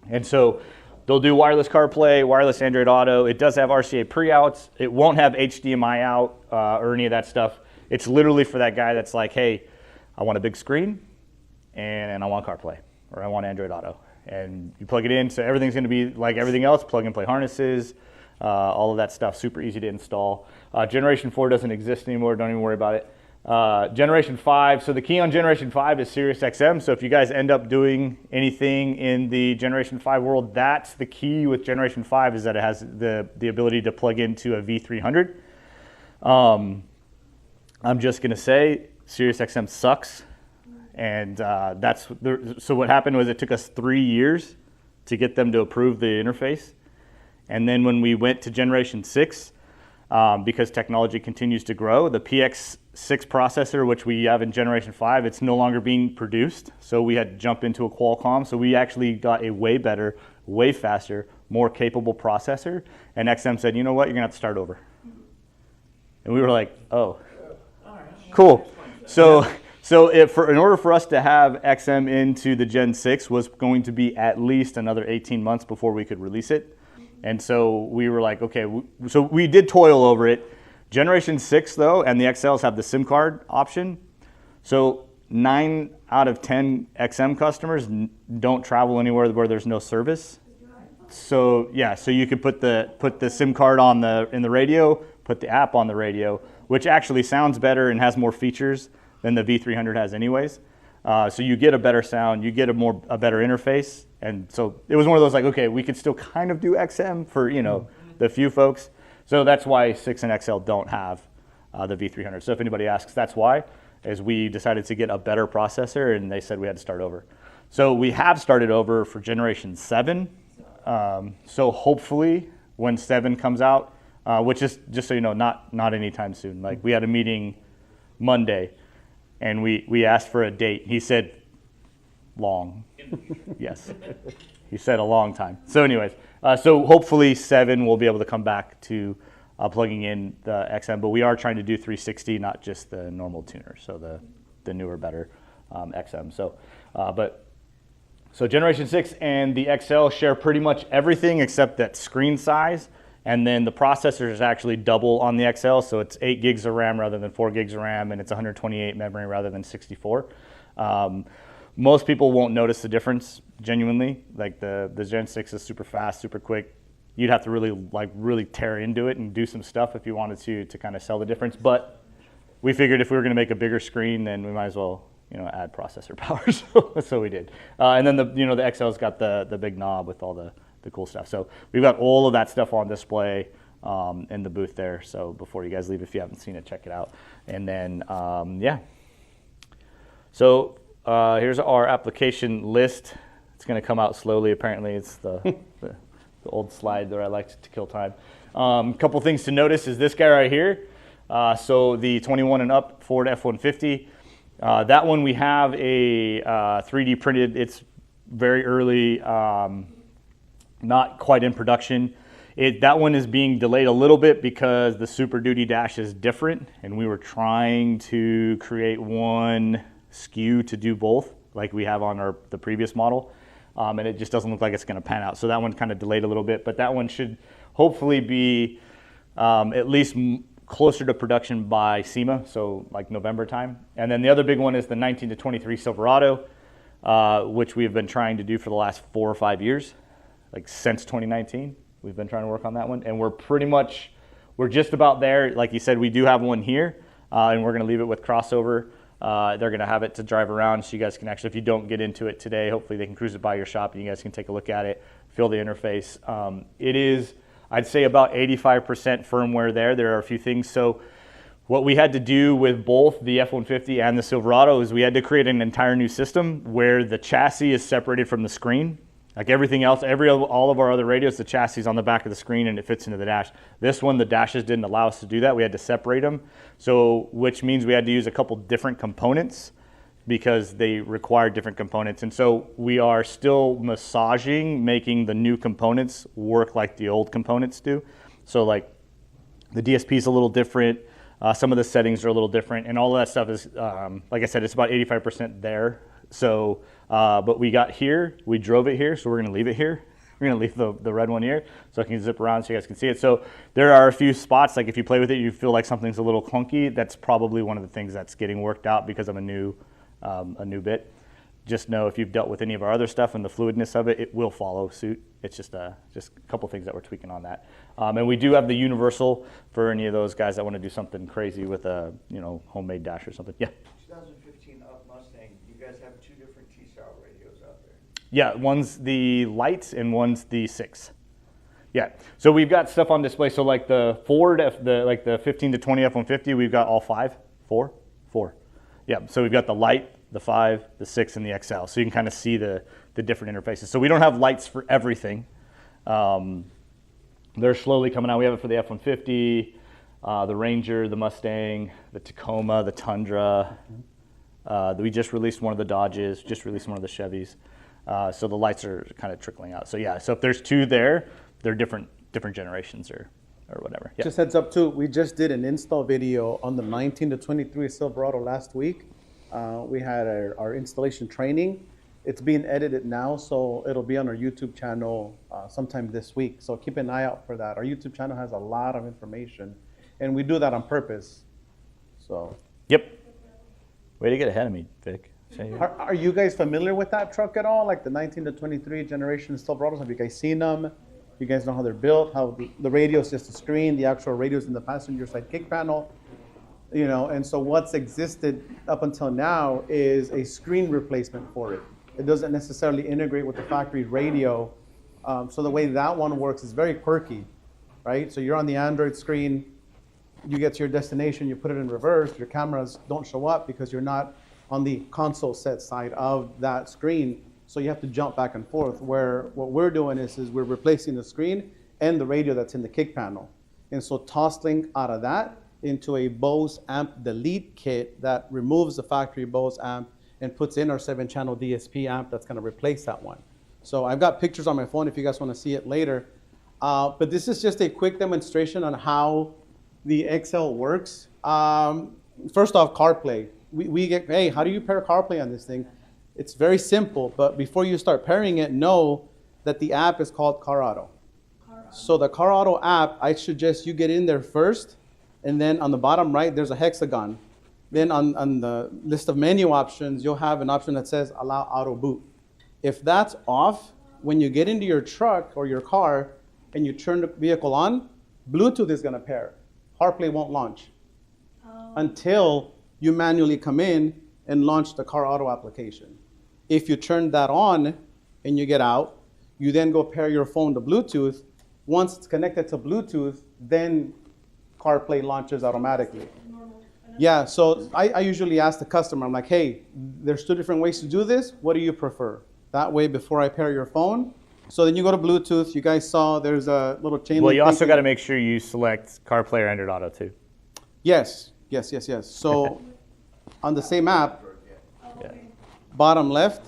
Speaker 1: And so they'll do wireless CarPlay, wireless Android Auto. It does have RCA pre-outs. It won't have HDMI out or any of that stuff. It's literally for that guy that's like, hey, I want a big screen and I want CarPlay or I want Android Auto. And you plug it in, so everything's going to be like everything else, plug and play harnesses, all of that stuff, super easy to install. Generation 4 doesn't exist anymore, don't even worry about it. Generation 5, so the key on Generation 5 is Sirius XM. So if you guys end up doing anything in the Generation 5 world, that's the key with Generation 5 is that it has the ability to plug into a V300. I'm just going to say Sirius XM sucks. And so what happened was it took us 3 years to get them to approve the interface. And then when we went to Generation 6, because technology continues to grow, the PX6 processor, which we have in Generation 5, it's no longer being produced. So we had to jump into a Qualcomm. So we actually got a way better, way faster, more capable processor. And XM said, you know what, you're going to have to start over. And we were like, oh, cool. So in order for us to have XM into the Gen 6 was going to be at least another 18 months before we could release it. And so we were like, okay, so we did toil over it. Generation 6, though, and the XLs have the SIM card option. So 9 out of 10 XM customers don't travel anywhere where there's no service. So yeah, so you could put the SIM card in the radio, put the app on the radio, which actually sounds better and has more features than the V300 has anyways. So you get a better sound, you get a better interface. And so it was one of those like, okay, we could still kind of do XM for, the few folks. So that's why 6 and XL don't have the V300. So if anybody asks, that's why, is we decided to get a better processor, and they said we had to start over. So we have started over for generation 7. So hopefully when 7 comes out, which is, just so you know, not anytime soon. Like, we had a meeting Monday, and we asked for a date. He said, long. Yes. He said a long time. So anyways, so hopefully 7 will be able to come back to plugging in the XM, but we are trying to do 360, not just the normal tuner, so the newer, better XM. So generation 6 and the XL share pretty much everything except that screen size, and then the processor is actually double on the XL, so it's 8 gigs of RAM rather than 4 gigs of RAM, and it's 128 memory rather than 64. Most people won't notice the difference, genuinely. Like, the Gen 6 is super fast, super quick. You'd have to really tear into it and do some stuff if you wanted to kind of sell the difference. But we figured if we were going to make a bigger screen, then we might as well, add processor power. So we did. And then the XL's got the big knob with all the cool stuff. So we've got all of that stuff on display in the booth there. So before you guys leave, if you haven't seen it, check it out. And then yeah. So here's our application list. It's going to come out slowly. Apparently, it's the old slide that I liked to kill time. Couple things to notice is this guy right here. So the 21 and up Ford F-150. That one we have a 3D printed. It's very early, not quite in production. That one is being delayed a little bit because the Super Duty dash is different, and we were trying to create one SKU to do both, like we have on the previous model. And it just doesn't look like it's going to pan out. So that one kind of delayed a little bit, but that one should hopefully be at least closer to production by SEMA, so like November time. And then the other big one is the 19 to 23 Silverado, which we've been trying to do for the last 4 or 5 years, like since 2019. We've been trying to work on that one, and we're just about there. Like you said, we do have one here, and we're going to leave it with crossover. They're going to have it to drive around, so you guys can actually, if you don't get into it today, hopefully they can cruise it by your shop and you guys can take a look at it, feel the interface. It is, I'd say, about 85% firmware there. There are a few things. So what we had to do with both the F-150 and the Silverado is we had to create an entire new system where the chassis is separated from the screen. Like everything else, all of our other radios, the chassis is on the back of the screen and it fits into the dash. This one, the dashes didn't allow us to do that. We had to separate them, which means we had to use a couple different components because they require different components. And so we are still making the new components work like the old components do. So like the DSP is a little different. Some of the settings are a little different, and all of that stuff is, like I said, it's about 85% there. So, but we got here, we drove it here, so we're gonna leave it here. We're gonna leave the red one here so I can zip around so you guys can see it. So there are a few spots, like if you play with it, you feel like something's a little clunky. That's probably one of the things that's getting worked out because of a new bit. Just know if you've dealt with any of our other stuff and the fluidness of it, it will follow suit. It's just a couple things that we're tweaking on that. And we do have the universal for any of those guys that want to do something crazy with a homemade dash or something. Yeah.
Speaker 7: 2015 Up Mustang, you guys have 2 different T-style radios out there.
Speaker 1: Yeah, one's the light and one's the 6. Yeah, so we've got stuff on display. So like the Ford, the 15 to 20 F-150, we've got all 5, 4. Yeah, so we've got the light, the 5, the 6, and the XL. So you can kind of see the different interfaces. So we don't have lights for everything. They're slowly coming out. We have it for the F-150, the Ranger, the Mustang, the Tacoma, the Tundra. We just released one of the Dodges, just released one of the Chevys. So the lights are kind of trickling out. So yeah, so if there's 2 there, they're different generations or whatever. Yeah.
Speaker 2: Just heads up too, we just did an install video on the 19 to 23 Silverado last week. We had our installation training. It's being edited now, so it'll be on our YouTube channel sometime this week. So keep an eye out for that. Our YouTube channel has a lot of information, and we do that on purpose. So.
Speaker 1: Yep. Way to get ahead of me, Vic.
Speaker 2: Are you guys familiar with that truck at all? Like the 19 to 23 generation Silverados? Have you guys seen them? You guys know how they're built? How the radio is just a screen, the actual radio is in the passenger side kick panel. And so what's existed up until now is a screen replacement for it. It doesn't necessarily integrate with the factory radio. So the way that one works is very quirky, right? So you're on the Android screen, you get to your destination, you put it in reverse, your cameras don't show up because you're not on the console set side of that screen. So you have to jump back and forth, where what we're doing is we're replacing the screen and the radio that's in the kick panel. And so toss-link out of that into a Bose amp delete kit that removes the factory Bose amp and puts in our 7-channel DSP amp that's gonna replace that one. So I've got pictures on my phone if you guys wanna see it later. But this is just a quick demonstration on how the XL works. First off, CarPlay. We get, hey, how do you pair CarPlay on this thing? It's very simple, but before you start pairing it, know that the app is called Car Auto. So the Car Auto app, I suggest you get in there first, and then on the bottom right, there's a hexagon. Then on the list of menu options, you'll have an option that says allow auto boot. If that's off, when you get into your truck or your car and you turn the vehicle on, Bluetooth is gonna pair. CarPlay won't launch until you manually come in and launch the Car Auto application. If you turn that on and you get out, you then go pair your phone to Bluetooth. Once it's connected to Bluetooth, then CarPlay launches automatically. Yeah, so I usually ask the customer, I'm like, hey, there's 2 different ways to do this. What do you prefer? That way, before I pair your phone. So then you go to Bluetooth. You guys saw there's a little chain.
Speaker 1: Well, you also got to make sure you select CarPlay or Android Auto too.
Speaker 2: Yes. So on the same app, bottom left,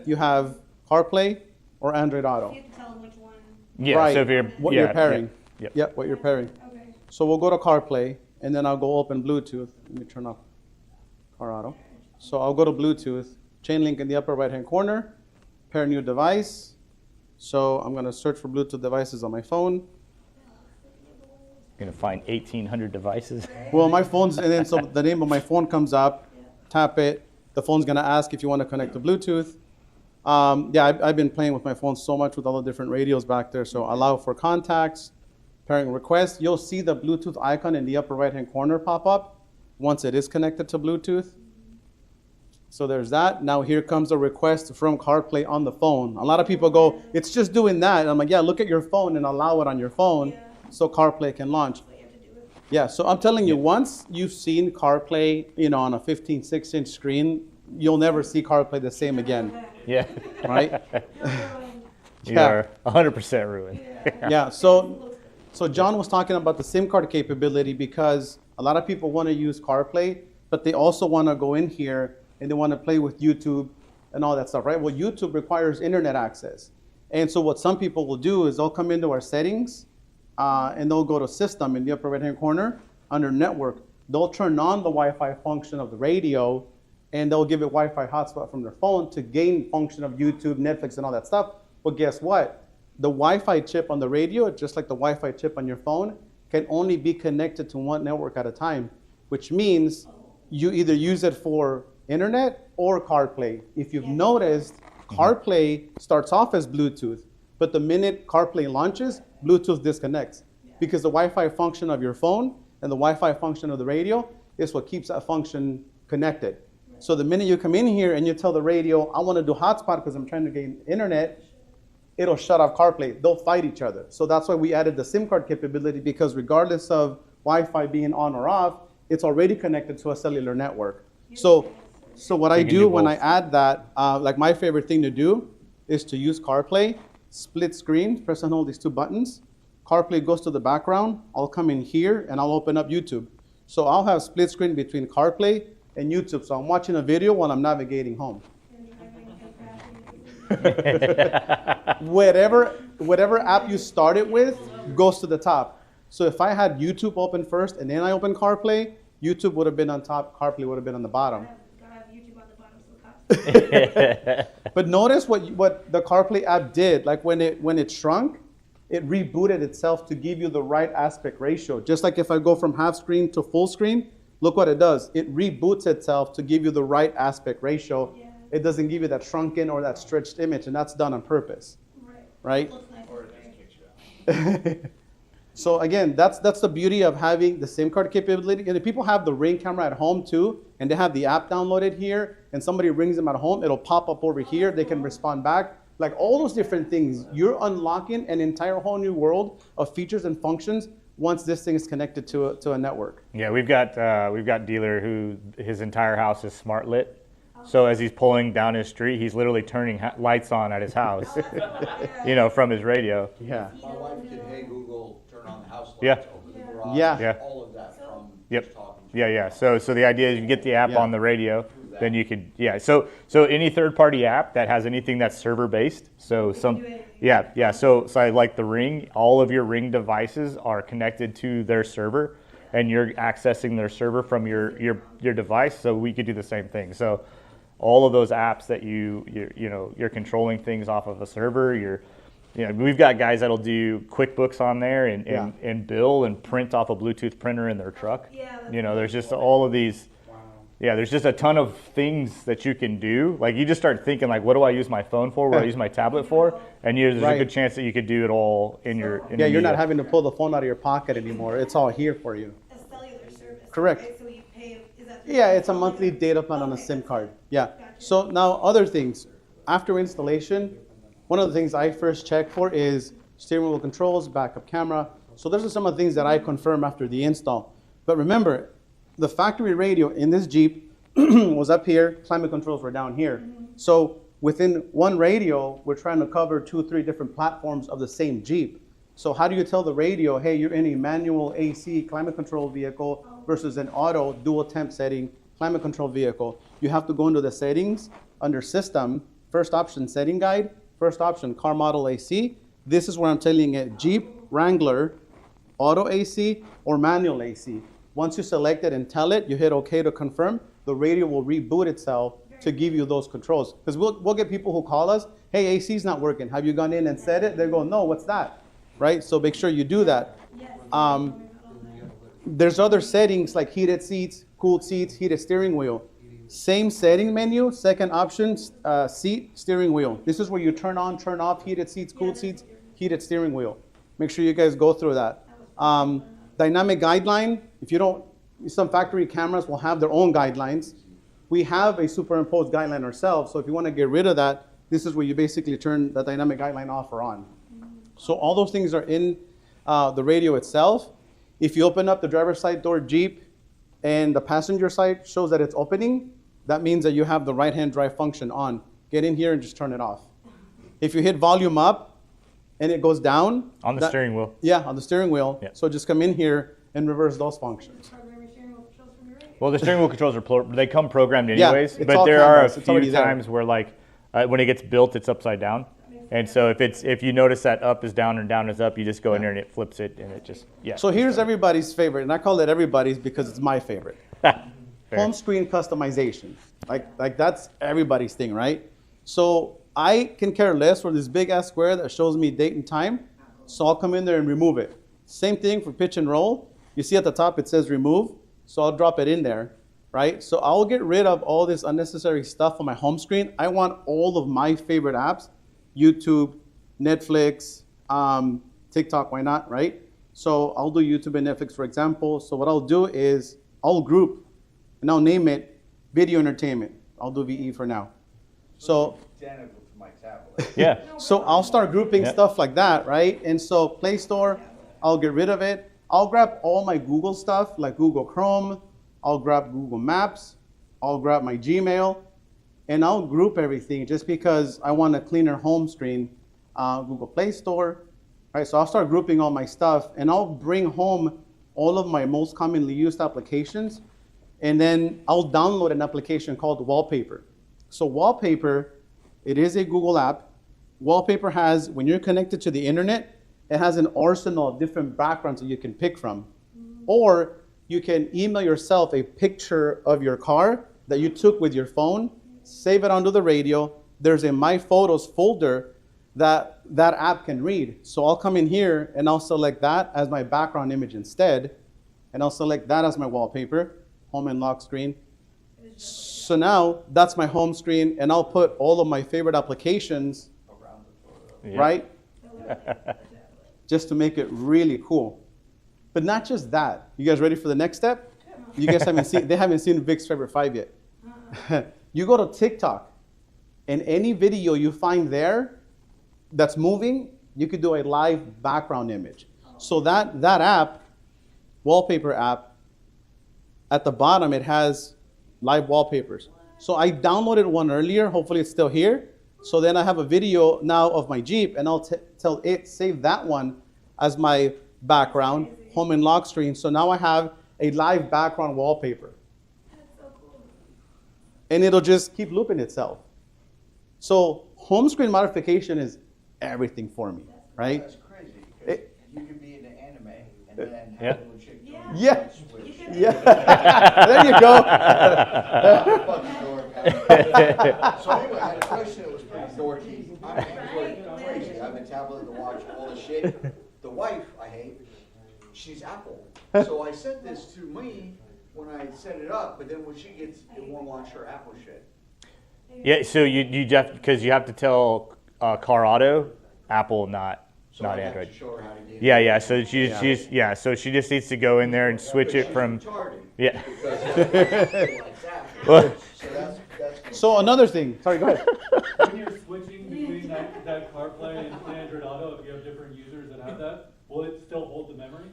Speaker 2: you have CarPlay or Android Auto.
Speaker 4: You have to tell them which one.
Speaker 1: Yeah,
Speaker 2: Right.
Speaker 1: so if you're
Speaker 2: What you're pairing.
Speaker 1: Yep.
Speaker 2: Yep, what you're pairing.
Speaker 4: Okay.
Speaker 2: So we'll go to CarPlay, and then I'll go open Bluetooth. Let me turn off Car Auto. So I'll go to Bluetooth, chain link in the upper right-hand corner, pair new device. So I'm gonna search for Bluetooth devices on my phone.
Speaker 1: You're gonna find 1,800 devices.
Speaker 2: Well, my phone's, and then so the name of my phone comes up, tap it. The phone's gonna ask if you wanna connect to Bluetooth. I've been playing with my phone so much with all the different radios back there. So allow for contacts, pairing request. You'll see the Bluetooth icon in the upper right-hand corner pop up once it is connected to Bluetooth. So there's that. Now here comes a request from CarPlay on the phone. A lot of people go, it's just doing that. And I'm like, yeah, look at your phone and allow it on your phone so CarPlay can launch. Yeah, so I'm telling you, once you've seen CarPlay, on a 15.6-inch screen, you'll never see CarPlay the same again,
Speaker 1: Yeah.
Speaker 2: right?
Speaker 1: You are 100% ruined.
Speaker 2: Yeah, so John was talking about the SIM card capability because a lot of people want to use CarPlay, but they also want to go in here and they want to play with YouTube and all that stuff, right? Well, YouTube requires internet access. And so what some people will do is they'll come into our settings and they'll go to System in the upper right-hand corner under Network. They'll turn on the Wi-Fi function of the radio and they'll give it Wi-Fi hotspot from their phone to gain function of YouTube, Netflix, and all that stuff. But guess what? The Wi-Fi chip on the radio, just like the Wi-Fi chip on your phone, can only be connected to one network at a time, which means you either use it for internet or CarPlay. If you've noticed, CarPlay starts off as Bluetooth, but the minute CarPlay launches, Bluetooth disconnects because the Wi-Fi function of your phone and the Wi-Fi function of the radio is what keeps that function connected. So the minute you come in here and you tell the radio, I want to do hotspot because I'm trying to gain internet, it'll shut off CarPlay. They'll fight each other. So that's why we added the SIM card capability, because regardless of Wi-Fi being on or off, it's already connected to a cellular network. So what I do when I add that, like my favorite thing to do is to use CarPlay, split screen, press and hold these 2 buttons. CarPlay goes to the background. I'll come in here and I'll open up YouTube. So I'll have split screen between CarPlay and YouTube. So I'm watching a video while I'm navigating home. Whatever app you started with goes to the top. So if I had YouTube open first and then I open CarPlay, YouTube would have been on top, CarPlay would have been on the bottom. But notice what the CarPlay app did. Like when it shrunk, it rebooted itself to give you the right aspect ratio. Just like if I go from half screen to full screen, look what it does. It reboots itself to give you the right aspect ratio. Yeah. It doesn't give you that shrunken or that stretched image, and that's done on purpose. Right? So again, that's the beauty of having the SIM card capability. And if people have the Ring camera at home too, and they have the app downloaded here, and somebody rings them at home, it'll pop up over here. They can respond back. Like all those different things, you're unlocking an entire whole new world of features and functions once this thing is connected to a network.
Speaker 1: Yeah, we've got dealer who his entire house is smart lit. So as he's pulling down his street, he's literally turning lights on at his house, you know, from his radio.
Speaker 2: Yeah.
Speaker 6: My wife can, hey, Google, turn on the house lights,
Speaker 1: Yeah.
Speaker 6: open the garage.
Speaker 2: Yeah.
Speaker 6: All of that from
Speaker 1: Yep.
Speaker 6: just talking to
Speaker 1: Yeah,
Speaker 6: her.
Speaker 1: yeah. So the idea is you get the app
Speaker 2: Yeah.
Speaker 1: on the radio, then you could, yeah. So any third-party app that has anything that's server-based. So some, yeah. So I like the Ring. All of your Ring devices are connected to their server, and you're accessing their server from your device. So we could do the same thing. So all of those apps that you're controlling things off of a server. We've got guys that'll do QuickBooks on there and bill and print off a Bluetooth printer in their truck.
Speaker 4: Yeah, that's
Speaker 1: There's just all of these. Yeah, there's just a ton of things that you can do. Like you just start thinking like, what do I use my phone for? What do I use my tablet for? And there's a
Speaker 2: Right.
Speaker 1: good chance that you could do it all in your.
Speaker 2: Yeah, you're not having to pull the phone out of your pocket anymore. It's all here for you.
Speaker 4: a cellular service.
Speaker 2: Correct.
Speaker 4: Right? So you pay, is that? through
Speaker 2: Yeah, it's a
Speaker 4: phone?
Speaker 2: monthly data plan on a
Speaker 4: Okay,
Speaker 2: SIM
Speaker 4: that's
Speaker 2: card.
Speaker 4: cool.
Speaker 2: Yeah.
Speaker 4: Gotcha.
Speaker 2: So now other things. After installation, one of the things I first check for is steering wheel controls, backup camera. So those are some of the things that I confirm after the install. But remember, the factory radio in this Jeep was up here, climate controls were down here. So within one radio, we're trying to cover 2-3 different platforms of the same Jeep. So how do you tell the radio, hey, you're in a manual AC climate control vehicle versus an auto dual temp setting climate control vehicle? You have to go into the settings under system, first option setting guide, first option car model AC. This is where I'm telling it Jeep Wrangler, auto AC or manual AC. Once you select it and tell it, you hit OK to confirm, the radio will reboot itself to give you those controls. Because we'll get people who call us, hey, AC's not working. Have you gone in and set it? They go, no, what's that? Right? So make sure you do that.
Speaker 4: Yes.
Speaker 2: There's other settings like heated seats, cooled seats, heated steering wheel. Same setting menu, second option, seat, steering wheel. This is where you turn on, turn off heated seats, cooled seats, heated steering wheel. Make sure you guys go through that. Dynamic guideline, if you don't, some factory cameras will have their own guidelines. We have a superimposed guideline ourselves, so if you want to get rid of that, this is where you basically turn the dynamic guideline off or on. So all those things are in the radio itself. If you open up the driver's side door Jeep and the passenger side shows that it's opening, that means that you have the right-hand drive function on. Get in here and just turn it off. If you hit volume up and it goes down.
Speaker 1: On the steering wheel.
Speaker 2: Yeah, on the steering wheel.
Speaker 1: Yeah.
Speaker 2: So just come in here and reverse those functions.
Speaker 4: Program your steering wheel controls from your radio.
Speaker 1: Well, the steering wheel controls they come programmed
Speaker 2: Yeah,
Speaker 1: anyways,
Speaker 2: it's
Speaker 1: but
Speaker 2: all
Speaker 1: there are a
Speaker 2: cameras. It's already
Speaker 1: few
Speaker 2: there.
Speaker 1: times where like when it gets built, it's upside down. And so if you notice that up is down and down is up, you just go in there and it flips it and it just, yeah.
Speaker 2: So here's everybody's favorite, and I call it everybody's because it's my favorite.
Speaker 1: Fair.
Speaker 2: Home screen customization. Like that's everybody's thing, right? So I can care less for this big ass square that shows me date and time. So I'll come in there and remove it. Same thing for pitch and roll. You see at the top it says remove. So I'll drop it in there, right? So I'll get rid of all this unnecessary stuff on my home screen. I want all of my favorite apps, YouTube, Netflix, TikTok, why not, right? So I'll do YouTube and Netflix, for example. So what I'll do is I'll group and I'll name it video entertainment. I'll do VE for now. So
Speaker 7: Identical to my tablet.
Speaker 1: Yeah.
Speaker 2: so I'll start grouping
Speaker 1: Yep.
Speaker 2: stuff like that, right? And so Play Store, I'll get rid of it. I'll grab all my Google stuff like Google Chrome. I'll grab Google Maps. I'll grab my Gmail. And I'll group everything just because I want a cleaner home screen. Google Play Store, right? So I'll start grouping all my stuff and I'll bring home all of my most commonly used applications. And then I'll download an application called Wallpaper. So Wallpaper, it is a Google app. Wallpaper has, when you're connected to the internet, it has an arsenal of different backgrounds that you can pick from. Or you can email yourself a picture of your car that you took with your phone, save it onto the radio. There's a My Photos folder that app can read. So I'll come in here and I'll select that as my background image instead. And I'll select that as my wallpaper, home and lock screen. So now that's my home screen and I'll put all of my favorite applications,
Speaker 1: Yeah.
Speaker 2: right? Just to make it really cool. But not just that. You guys ready for the next step? You guys they haven't seen Vic's favorite 5 yet. You go to TikTok and any video you find there that's moving, you could do a live background image. So that app wallpaper app. At the bottom, it has live wallpapers. So I downloaded one earlier. Hopefully it's still here. So then I have a video now of my Jeep, and I'll tell it save that one as my background, home and lock screen. So now I have a live background wallpaper.
Speaker 4: That's so cool.
Speaker 2: And it'll just keep looping itself. So home screen modification is everything for me, right?
Speaker 7: That's crazy, because you could be into anime and then
Speaker 1: Yeah.
Speaker 7: have a little chick doing
Speaker 4: Yeah.
Speaker 2: Yeah.
Speaker 7: switch.
Speaker 4: You can-
Speaker 2: Yeah. There you go.
Speaker 7: Fucking dork. So anyway, I had a question that was pretty dorky. I'm Android crazy. I have a tablet to watch all the shit. The wife, I hate, she's Apple. So I sent this to me when I set it up, but then when she gets, it won't launch her Apple shit.
Speaker 1: Yeah, so you just because you have to tell Car Auto, Apple, not
Speaker 7: So I have
Speaker 1: Android.
Speaker 7: to show her how to do it.
Speaker 1: Yeah. So so she just needs to go in there and switch it
Speaker 7: She's
Speaker 1: from.
Speaker 7: retarded.
Speaker 1: Yeah.
Speaker 7: Because she likes Apple.
Speaker 1: Well-
Speaker 7: So that's good.
Speaker 2: So another thing. Sorry, go ahead.
Speaker 3: When you're switching between that CarPlay and Android Auto, if you have different users that have that, will it still hold the memory?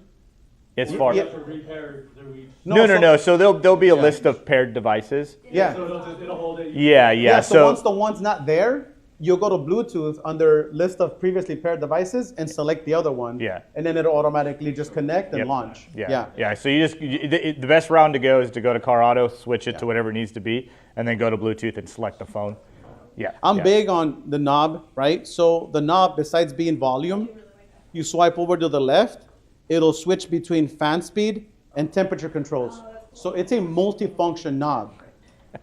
Speaker 1: It's
Speaker 3: Or
Speaker 1: far.
Speaker 3: do you have to repair through each?
Speaker 1: No. So there'll be a list of paired devices.
Speaker 2: Yeah.
Speaker 3: So it'll hold it.
Speaker 1: Yeah.
Speaker 2: So once the one's not there, you'll go to Bluetooth under list of previously paired devices and select the other one.
Speaker 1: Yeah.
Speaker 2: And then it'll automatically just connect and
Speaker 1: Yep.
Speaker 2: launch.
Speaker 1: Yeah. So the best round to go is to go to Car Auto, switch it to whatever it needs to be, and then go to Bluetooth and select the phone. Yeah.
Speaker 2: I'm
Speaker 1: yeah.
Speaker 2: big on the knob, right? So the knob, besides being volume, you swipe over to the left, it'll switch between fan speed and temperature controls. So it's a multi-function knob.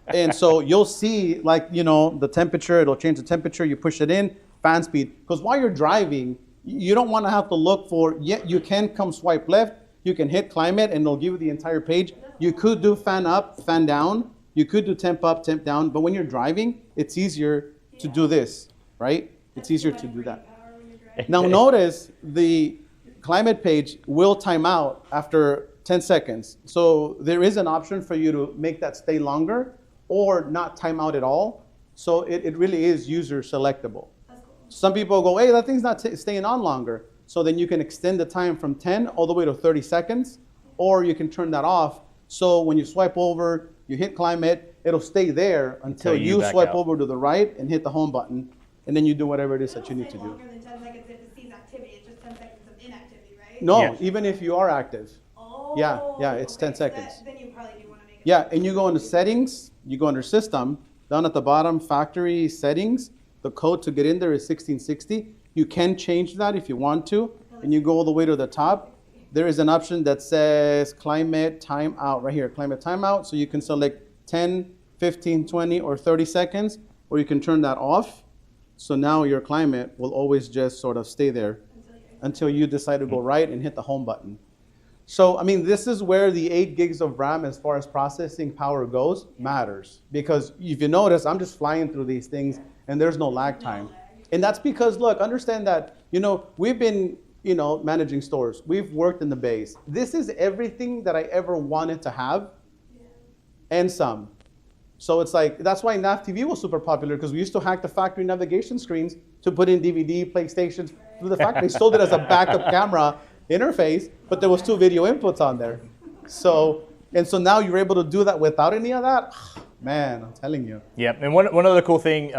Speaker 2: And so you'll see, like, the temperature, it'll change the temperature, you push it in, fan speed. Because while you're driving, you don't want to have to look for, you can come swipe left, you can hit climate, and it'll give you the entire page. You could do fan up, fan down, you could do temp up, temp down, but when you're driving, it's easier to do this, right? It's easier to do that. Now notice the climate page will time out after 10 seconds. So there is an option for you to make that stay longer or not time out at all. So it really is user selectable. Some people go, hey, that thing's not staying on longer. So then you can extend the time from 10 all the way to 30 seconds, or you can turn that off. So when you swipe over, you hit climate, it'll stay there until you
Speaker 1: back
Speaker 2: swipe
Speaker 1: out.
Speaker 2: over to the right and hit the home button. And then you do whatever it is that you need to do.
Speaker 4: Longer than 10 seconds if it sees activity, it's just 10 seconds of inactivity, right?
Speaker 2: No,
Speaker 1: Yes.
Speaker 2: even if you are active.
Speaker 4: Oh.
Speaker 2: Yeah, it's 10
Speaker 4: so
Speaker 2: seconds.
Speaker 4: then you probably do want to make it.
Speaker 2: Yeah, and you go into settings, you go under system, down at the bottom, factory settings. The code to get in there is 1660. You can change that if you want to, and you go all the way to the top. There is an option that says climate timeout right here, climate timeout. So you can select 10, 15, 20, or 30 seconds, or you can turn that off. So now your climate will always just sort of stay there until you decide to go right and hit the home button. So, I mean, this is where the 8 gigs of RAM as far as processing power goes matters. Because if you notice, I'm just flying through these things and there's no lag time. And that's because, look, understand that, we've been, managing stores. We've worked in the base. This is everything that I ever wanted to have and some. So it's like, that's why NAV TV was super popular, because we used to hack the factory navigation screens to put in DVD, PlayStations through the factory. They sold it as a backup camera interface, but there was 2 video inputs on there. So now you're able to do that without any of that. Man, I'm telling you.
Speaker 1: Yep, and one other cool thing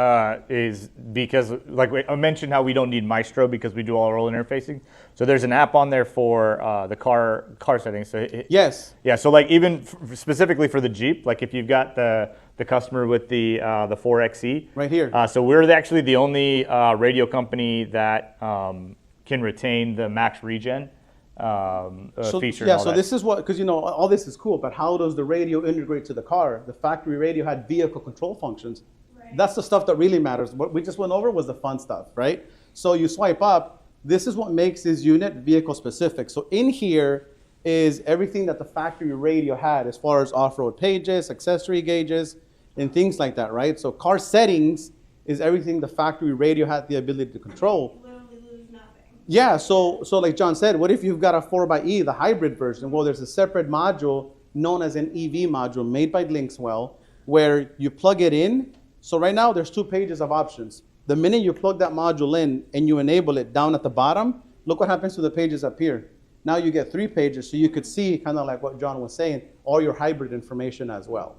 Speaker 1: is because, like I mentioned, how we don't need Maestro because we do all our own interfacing. So there's an app on there for the car settings. So
Speaker 2: Yes.
Speaker 1: yeah, so like even specifically for the Jeep, like if you've got the customer with the 4xe.
Speaker 2: Right here.
Speaker 1: So we're actually the only radio company that can retain the max regen feature. and
Speaker 2: Yeah,
Speaker 1: all
Speaker 2: so
Speaker 1: that.
Speaker 2: this is what, because all this is cool, but how does the radio integrate to the car? The factory radio had vehicle control functions.
Speaker 4: Right.
Speaker 2: That's the stuff that really matters. What we just went over was the fun stuff, right? So you swipe up, this is what makes this unit vehicle specific. So in here is everything that the factory radio had as far as off-road pages, accessory gauges, and things like that, right? So car settings is everything the factory radio had the ability to control.
Speaker 4: Literally lose nothing.
Speaker 2: Yeah, so like John said, what if you've got a 4xe, the hybrid version? Well, there's a separate module known as an EV module made by Linkswell, where you plug it in. So right now there's 2 pages of options. The minute you plug that module in and you enable it down at the bottom, look what happens to the pages up here. Now you get 3 pages, so you could see, kind of like what John was saying, all your hybrid information as well.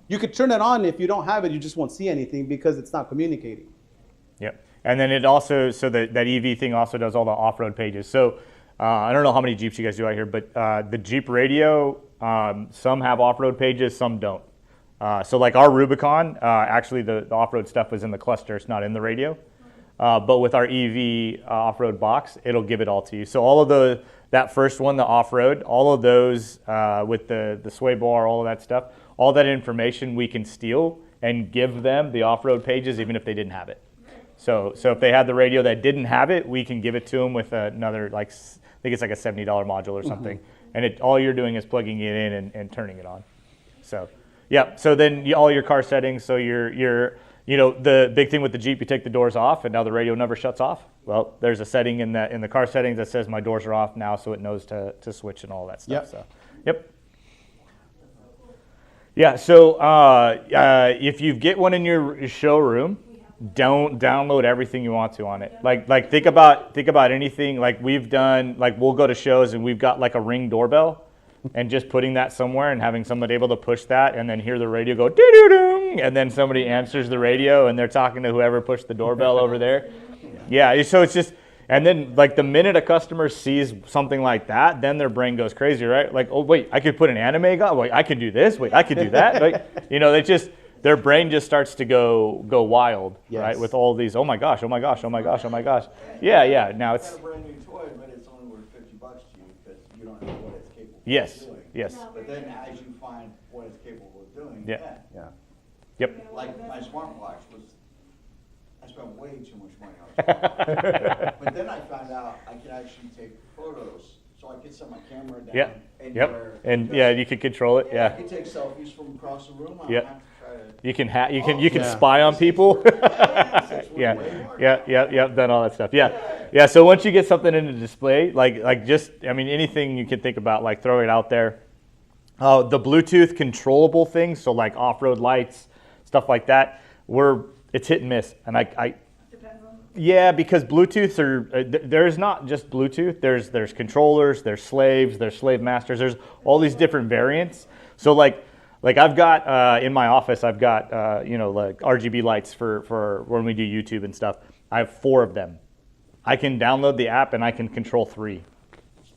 Speaker 2: You could turn it on. If you don't have it, you just won't see anything because it's not communicating.
Speaker 1: Yep. And then it also, so that EV thing also does all the off-road pages. So I don't know how many Jeeps you guys do out here, but the Jeep radio, some have off-road pages, some don't. So like our Rubicon, actually the off-road stuff is in the cluster, it's not in the radio. But with our EV off-road box, it'll give it all to you. So all of that first one, the off-road, all of those with the sway bar, all of that stuff, all that information we can steal and give them the off-road pages even if they didn't have it. So if they had the radio that didn't have it, we can give it to them with another, like, I think it's like a $70 module or something. And all you're doing is plugging it in and turning it on. So, yeah. So then all your car settings, so the big thing with the Jeep, you take the doors off and now the radio never shuts off. Well, there's a setting in the car settings that says my doors are off now, so it knows to switch and all that stuff.
Speaker 2: Yep.
Speaker 1: So, yep. Yeah, so if you get one in your showroom, don't download everything you want to on it. Like think about anything. Like we've done, like we'll go to shows and we've got like a Ring doorbell, and just putting that somewhere and having somebody able to push that and then hear the radio go doo-doo-doo, and then somebody answers the radio and they're talking to whoever pushed the doorbell over there. Yeah, so it's just, and then like the minute a customer sees something like that, then their brain goes crazy, right? Like, oh wait, I could put an anime guy. Wait, I could do this. Wait, I could do that. Like, they just, their brain just starts to go wild,
Speaker 2: Yes.
Speaker 1: right? With all these, oh my gosh, oh my gosh, oh my gosh, oh my gosh. Yeah. Now
Speaker 7: It's
Speaker 1: it's,
Speaker 7: got a brand new toy, but it's only worth $50 to you because you don't know what it's capable
Speaker 1: yes,
Speaker 7: of doing.
Speaker 1: yes,
Speaker 7: But then as you find what it's capable of doing,
Speaker 1: Yeah.
Speaker 7: then,
Speaker 2: Yeah.
Speaker 1: yep.
Speaker 7: like my smartwatch I spent way too much money on it. But then I found out I could actually take photos, so I could set my camera down.
Speaker 1: Yeah.
Speaker 7: Anywhere.
Speaker 1: Yep. And yeah, you could control it.
Speaker 7: I
Speaker 1: Yeah.
Speaker 7: could take selfies from across the room. I don't
Speaker 1: Yep.
Speaker 7: have to try to.
Speaker 1: You can
Speaker 2: Yeah.
Speaker 1: spy on people. Yeah. Done all that stuff. Yeah. So once you get something in the display, like just, I mean, anything you can think about, like throw it out there. The Bluetooth controllable things, so like off-road lights, stuff like that, it's hit and miss. And
Speaker 4: Depends on.
Speaker 1: yeah, because Bluetooths are, there's not just Bluetooth, there's controllers, there's slaves, there's slave masters, there's all these different variants. So like I've got, in my office, I've got, like RGB lights for when we do YouTube and stuff. I have 4 of them. I can download the app and I can control 3.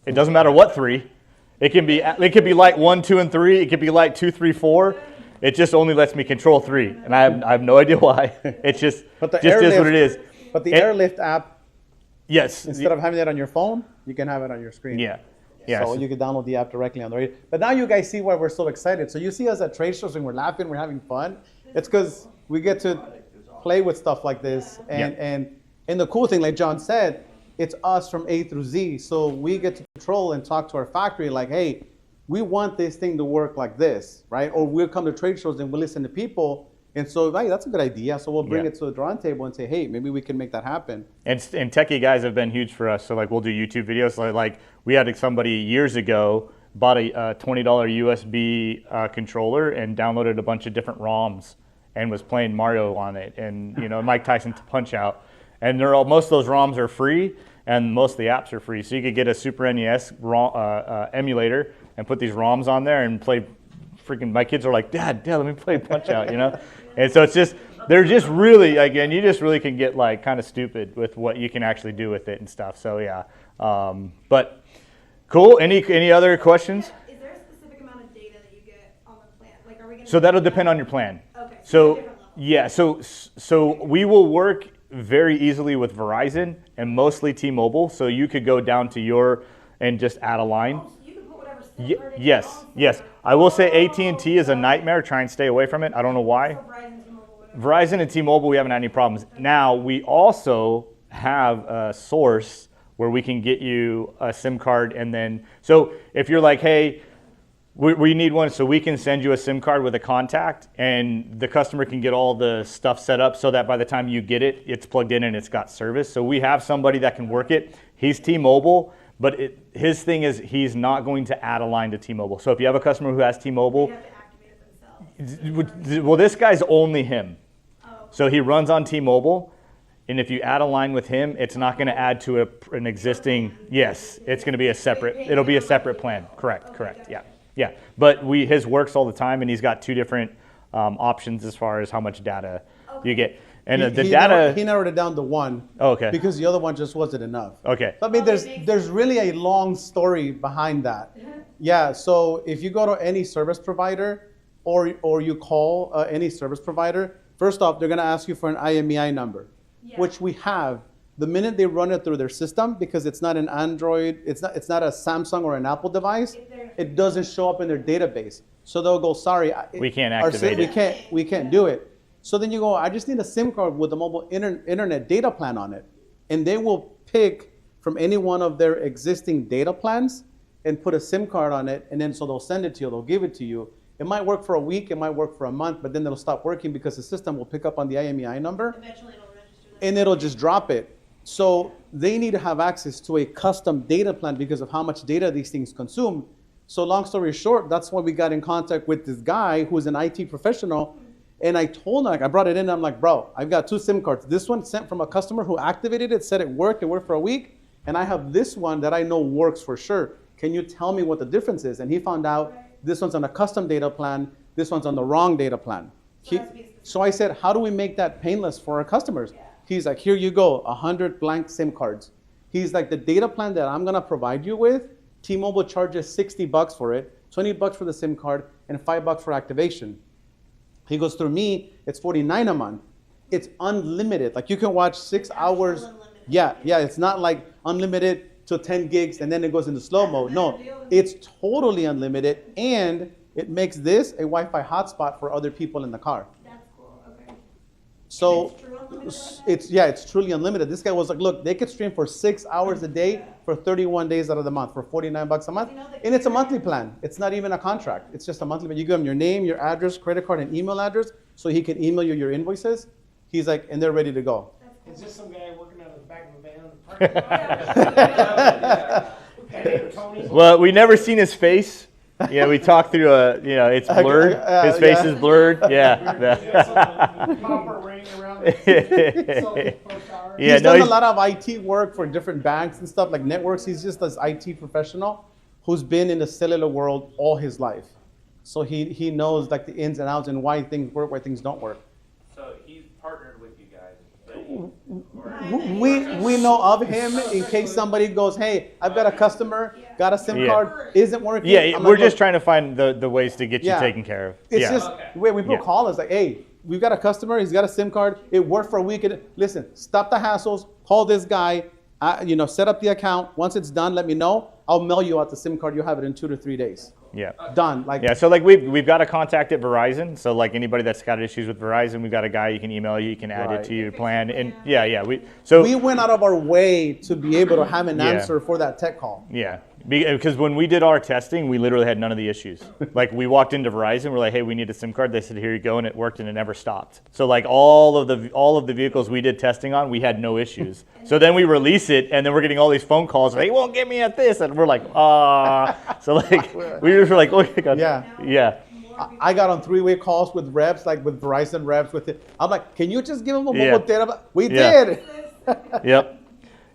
Speaker 1: It doesn't matter what 3. It can be light 1, 2, and 3. It could be light 2, 3, 4. It just only lets me control 3, and I have no idea why. It's just is what it is.
Speaker 2: But the
Speaker 1: And-
Speaker 2: Airlift app,
Speaker 1: Yes.
Speaker 2: instead of having it on your phone, you can have it on your screen.
Speaker 1: Yeah.
Speaker 2: So you can download the app directly on the radio. But now you guys see why we're so excited. So you see us at trade shows and we're laughing, we're having fun. It's because we get to play with stuff like this. And the cool thing, like John said, it's us from A through Z. So we get to control and talk to our factory like, hey, we want this thing to work like this, right? Or we'll come to trade shows and we'll listen to people. And so, hey, that's a good idea. So we'll bring
Speaker 1: Yeah.
Speaker 2: it to the drawing table and say, hey, maybe we can make that happen.
Speaker 1: And techie guys have been huge for us. So like we'll do YouTube videos. Like we had somebody years ago bought a $20 USB controller and downloaded a bunch of different ROMs and was playing Mario on it, and Mike Tyson's Punch Out. And most of those ROMs are free, and most of the apps are free. So you could get a Super NES emulator and put these ROMs on there and play. Freaking, my kids are like, Dad, let me play Punch Out, And so it's just, they're just really, again, you just really can get like kind of stupid with what you can actually do with it and stuff. So yeah, but cool. Any other questions?
Speaker 4: Is there a specific amount of data that you get on the plan? Like, are we gonna?
Speaker 1: So that'll depend on your plan.
Speaker 4: Okay.
Speaker 1: So
Speaker 4: different level.
Speaker 1: yeah, so we will work very easily with Verizon and mostly T-Mobile. So you could go down to and just add a line.
Speaker 4: Oh, so you can put whatever SIM card in your
Speaker 1: Yes,
Speaker 4: phone?
Speaker 1: yes. I will say AT&T is a nightmare. Try and stay away from it. I don't know why.
Speaker 4: So Verizon, T-Mobile, whatever.
Speaker 1: Verizon and T-Mobile, we haven't had any problems. Now, we also have a source where we can get you a SIM card, and then, so if you're like, hey, we need one, so we can send you a SIM card with a contact, and the customer can get all the stuff set up so that by the time you get it, it's plugged in and it's got service. So we have somebody that can work it. He's T-Mobile, but his thing is he's not going to add a line to T-Mobile. So if you have a customer who has T-Mobile,
Speaker 4: You have to activate it themselves.
Speaker 1: well, this guy's only him. So he runs on T-Mobile, And if you add a line with him, it's not going to add to an existing. Yes, it's going to be a separate. It'll be a separate plan. Correct. Yeah. But his works all the time, and he's got two different options as far as how much data you get. And the data.
Speaker 2: He narrowed it down to one.
Speaker 1: Oh, okay.
Speaker 2: Because the other one just wasn't enough.
Speaker 1: Okay.
Speaker 2: So, I mean, there's really a long story behind that. Yeah. So if you go to any service provider, or you call any service provider, first off, they're going to ask you for an IMEI number, which we have. The minute they run it through their system, because it's not an Android, it's not a Samsung or an Apple device, it doesn't show up in their database. So they'll go, sorry,
Speaker 1: we can't activate it.
Speaker 2: We can't do it. So then you go, I just need a SIM card with a mobile internet data plan on it. And they will pick from any one of their existing data plans and put a SIM card on it. And then so they'll send it to you, they'll give it to you. It might work for a week, it might work for a month, but then it'll stop working because the system will pick up on the IMEI number.
Speaker 4: Eventually it'll register that.
Speaker 2: And it'll just drop it. So they need to have access to a custom data plan because of how much data these things consume. So long story short, that's why we got in contact with this guy who's an IT professional. And I told him, I brought it in, I'm like, bro, I've got two SIM cards. This one sent from a customer who activated it, said it worked for a week. And I have this one that I know works for sure. Can you tell me what the difference is? And he found out this one's on a custom data plan, this one's on the wrong data plan. So I said, how do we make that painless for our customers? He's like, here you go, 100 blank SIM cards. He's like, the data plan that I'm gonna provide you with, T-Mobile charges $60 for it, $20 for the SIM card, and $5 for activation. He goes, through me, it's $49 a month. It's unlimited. Like you can watch 6 hours. Yeah, it's not like unlimited to 10 gigs and then it goes into slow mode. No, it's totally unlimited, and it makes this a Wi-Fi hotspot for other people in the car.
Speaker 4: That's cool, okay.
Speaker 2: So
Speaker 4: It's
Speaker 2: it's truly unlimited. This guy was like, look, they could stream for 6 hours a day for 31 days out of the month for $49 a month. And it's a monthly plan. It's not even a contract. It's just a monthly plan. You give him your name, your address, credit card, and email address so he can email you your invoices. He's like, and they're ready to go.
Speaker 5: Is this some guy working out of the back of a van in the parking lot? Hey, Tony.
Speaker 1: Well, we never seen his face. Yeah, we talked through it's blurred. His face is blurred. Yeah.
Speaker 5: Copper ring around the tower.
Speaker 2: He's done a lot of IT work for different banks and stuff, like networks. He's just this IT professional who's been in the cellular world all his life. So he knows like the ins and outs and why things work, why things don't work.
Speaker 8: So he's partnered with you guys.
Speaker 2: We know of him in case somebody goes, hey, I've got a customer, got a SIM card, isn't working.
Speaker 1: Yeah, we're just trying to find the ways to get you taken care of.
Speaker 2: It's just, when people call us like, hey, we've got a customer, he's got a SIM card, it worked for a week. Listen, stop the hassles, call this guy, set up the account. Once it's done, let me know. I'll mail you out the SIM card. You'll have it in 2 to 3 days.
Speaker 1: Yeah.
Speaker 2: Done.
Speaker 1: So like we've got a contact at Verizon. So like anybody that's got issues with Verizon, we've got a guy you can email you can add it to your plan. And we
Speaker 2: went out of our way to be able to have an answer for that tech call.
Speaker 1: Yeah. Because when we did our testing, we literally had none of the issues. Like we walked into Verizon, we're like, hey, we need a SIM card. They said, here you go, and it worked and it never stopped. So like all of the vehicles we did testing on, we had no issues. So then we release it, and then we're getting all these phone calls. They won't get me at this, and we're like, So like we were like, okay, God. Yeah.
Speaker 2: I got on 3-way calls with reps, like with Verizon reps. With it, I'm like, can you just give them a mobile data? We did.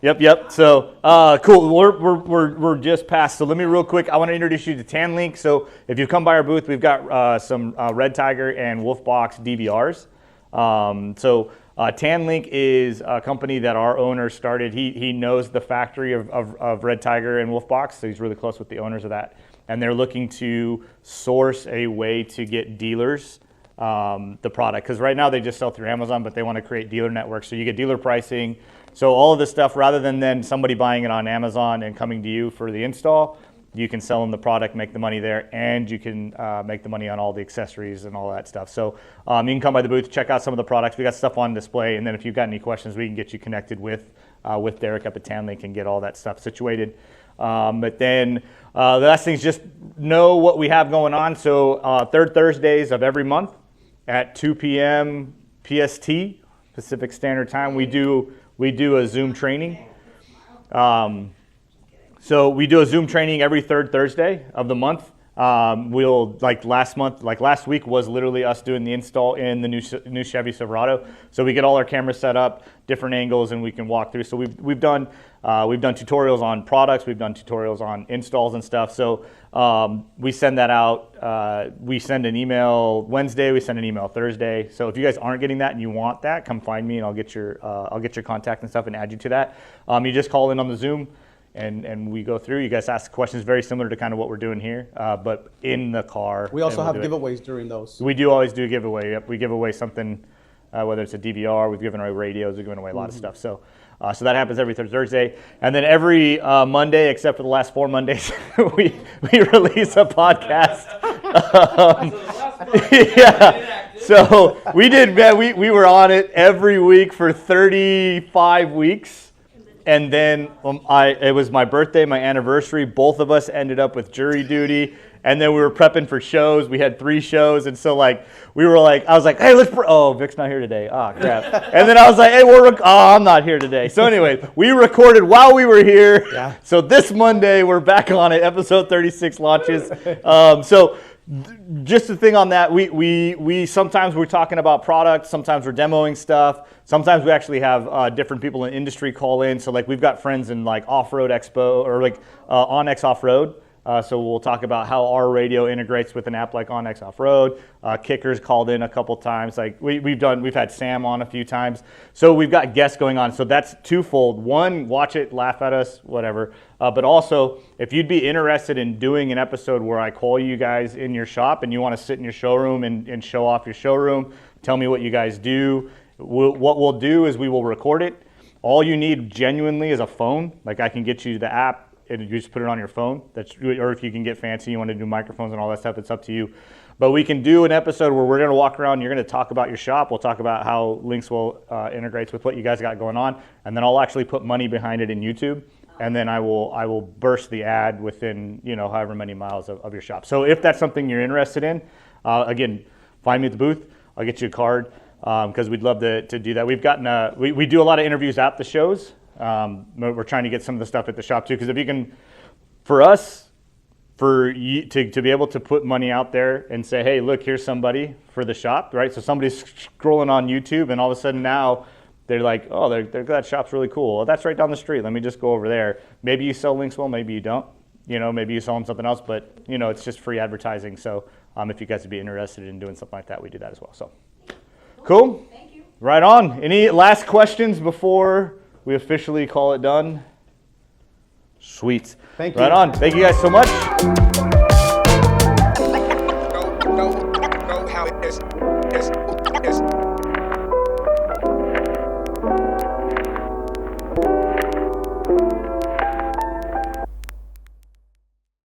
Speaker 1: Yep. So cool. We're just past. So let me real quick. I want to introduce you to TanLink. So if you come by our booth, we've got some Red Tiger and Wolfbox DVRs. TanLink is a company that our owner started. He knows the factory of Red Tiger and Wolfbox, so he's really close with the owners of that. And they're looking to source a way to get dealers the product, because right now they just sell through Amazon, but they want to create dealer networks, so you get dealer pricing. So all of this stuff, rather than somebody buying it on Amazon and coming to you for the install, you can sell them the product, make the money there, and you can make the money on all the accessories and all that stuff. So you can come by the booth, check out some of the products. We got stuff on display, and then if you've got any questions, we can get you connected with Derek up at TanLink and get all that stuff situated. But then the last thing is just know what we have going on. So third Thursdays of every month at 2 p.m. PST, Pacific Standard Time, we do a Zoom training. So we do a Zoom training every third Thursday of the month. We'll like last week was literally us doing the install in the new Chevy Silverado. So we get all our cameras set up, different angles, and we can walk through. So we've done tutorials on products, we've done tutorials on installs and stuff. So we send that out. We send an email Wednesday, we send an email Thursday. So if you guys aren't getting that and you want that, come find me and I'll get your contact and stuff and add you to that. You just call in on the Zoom. And we go through. You guys ask questions very similar to kind of what we're doing here, but in the car.
Speaker 2: We also have giveaways during those.
Speaker 1: We do always do a giveaway. Yep, we give away something, whether it's a DVR. We've given away radios. We've given away a lot of stuff. So that happens every Thursday, and then every Monday, except for the last 4 Mondays, we release a podcast. Yeah. So we did. Man, we were on it every week for 35 weeks. And then it was my birthday, my anniversary. Both of us ended up with jury duty. And then we were prepping for shows. We had 3 shows. And so I was like, hey, Vic's not here today. Ah, crap. And then I was like, hey, I'm not here today. So anyway, we recorded while we were here. Yeah. So this Monday, we're back on it. Episode 36 launches. Just the thing on that, we sometimes we're talking about products, sometimes we're demoing stuff, sometimes we actually have different people in industry call in. So we've got friends in Off-Road Expo or Onyx Off-Road. So we'll talk about how our radio integrates with an app like Onyx Off-Road. Kickers called in a couple times. We've had Sam on a few times. So we've got guests going on. So that's twofold. One, watch it, laugh at us, whatever. But also, if you'd be interested in doing an episode where I call you guys in your shop and you want to sit in your showroom and show off your showroom, tell me what you guys do. What we'll do is we will record it. All you need genuinely is a phone. I can get you the app. And you just put it on your phone. Or if you can get fancy, you want to do microphones and all that stuff, it's up to you. But we can do an episode where we're going to walk around, you're going to talk about your shop. We'll talk about how Linkswell integrates with what you guys got going on. And then I'll actually put money behind it in YouTube. And then I will burst the ad within, however many miles of your shop. So if that's something you're interested in, again, find me at the booth. I'll get you a card because we'd love to do that. We've gotten, we do a lot of interviews at the shows. We're trying to get some of the stuff at the shop too, because if you can, for you to be able to put money out there and say, hey, look, here's somebody for the shop, right? So somebody's scrolling on YouTube and all of a sudden now they're like, oh, that shop's really cool. Well, that's right down the street. Let me just go over there. Maybe you sell Linkswell, maybe you don't. Maybe you sell them something else, but it's just free advertising. So if you guys would be interested in doing something like that, we do that as well. So cool.
Speaker 4: Thank you.
Speaker 1: Right on. Any last questions before we officially call it done? Sweet.
Speaker 2: Thank you.
Speaker 1: Right on. Thank you guys so much.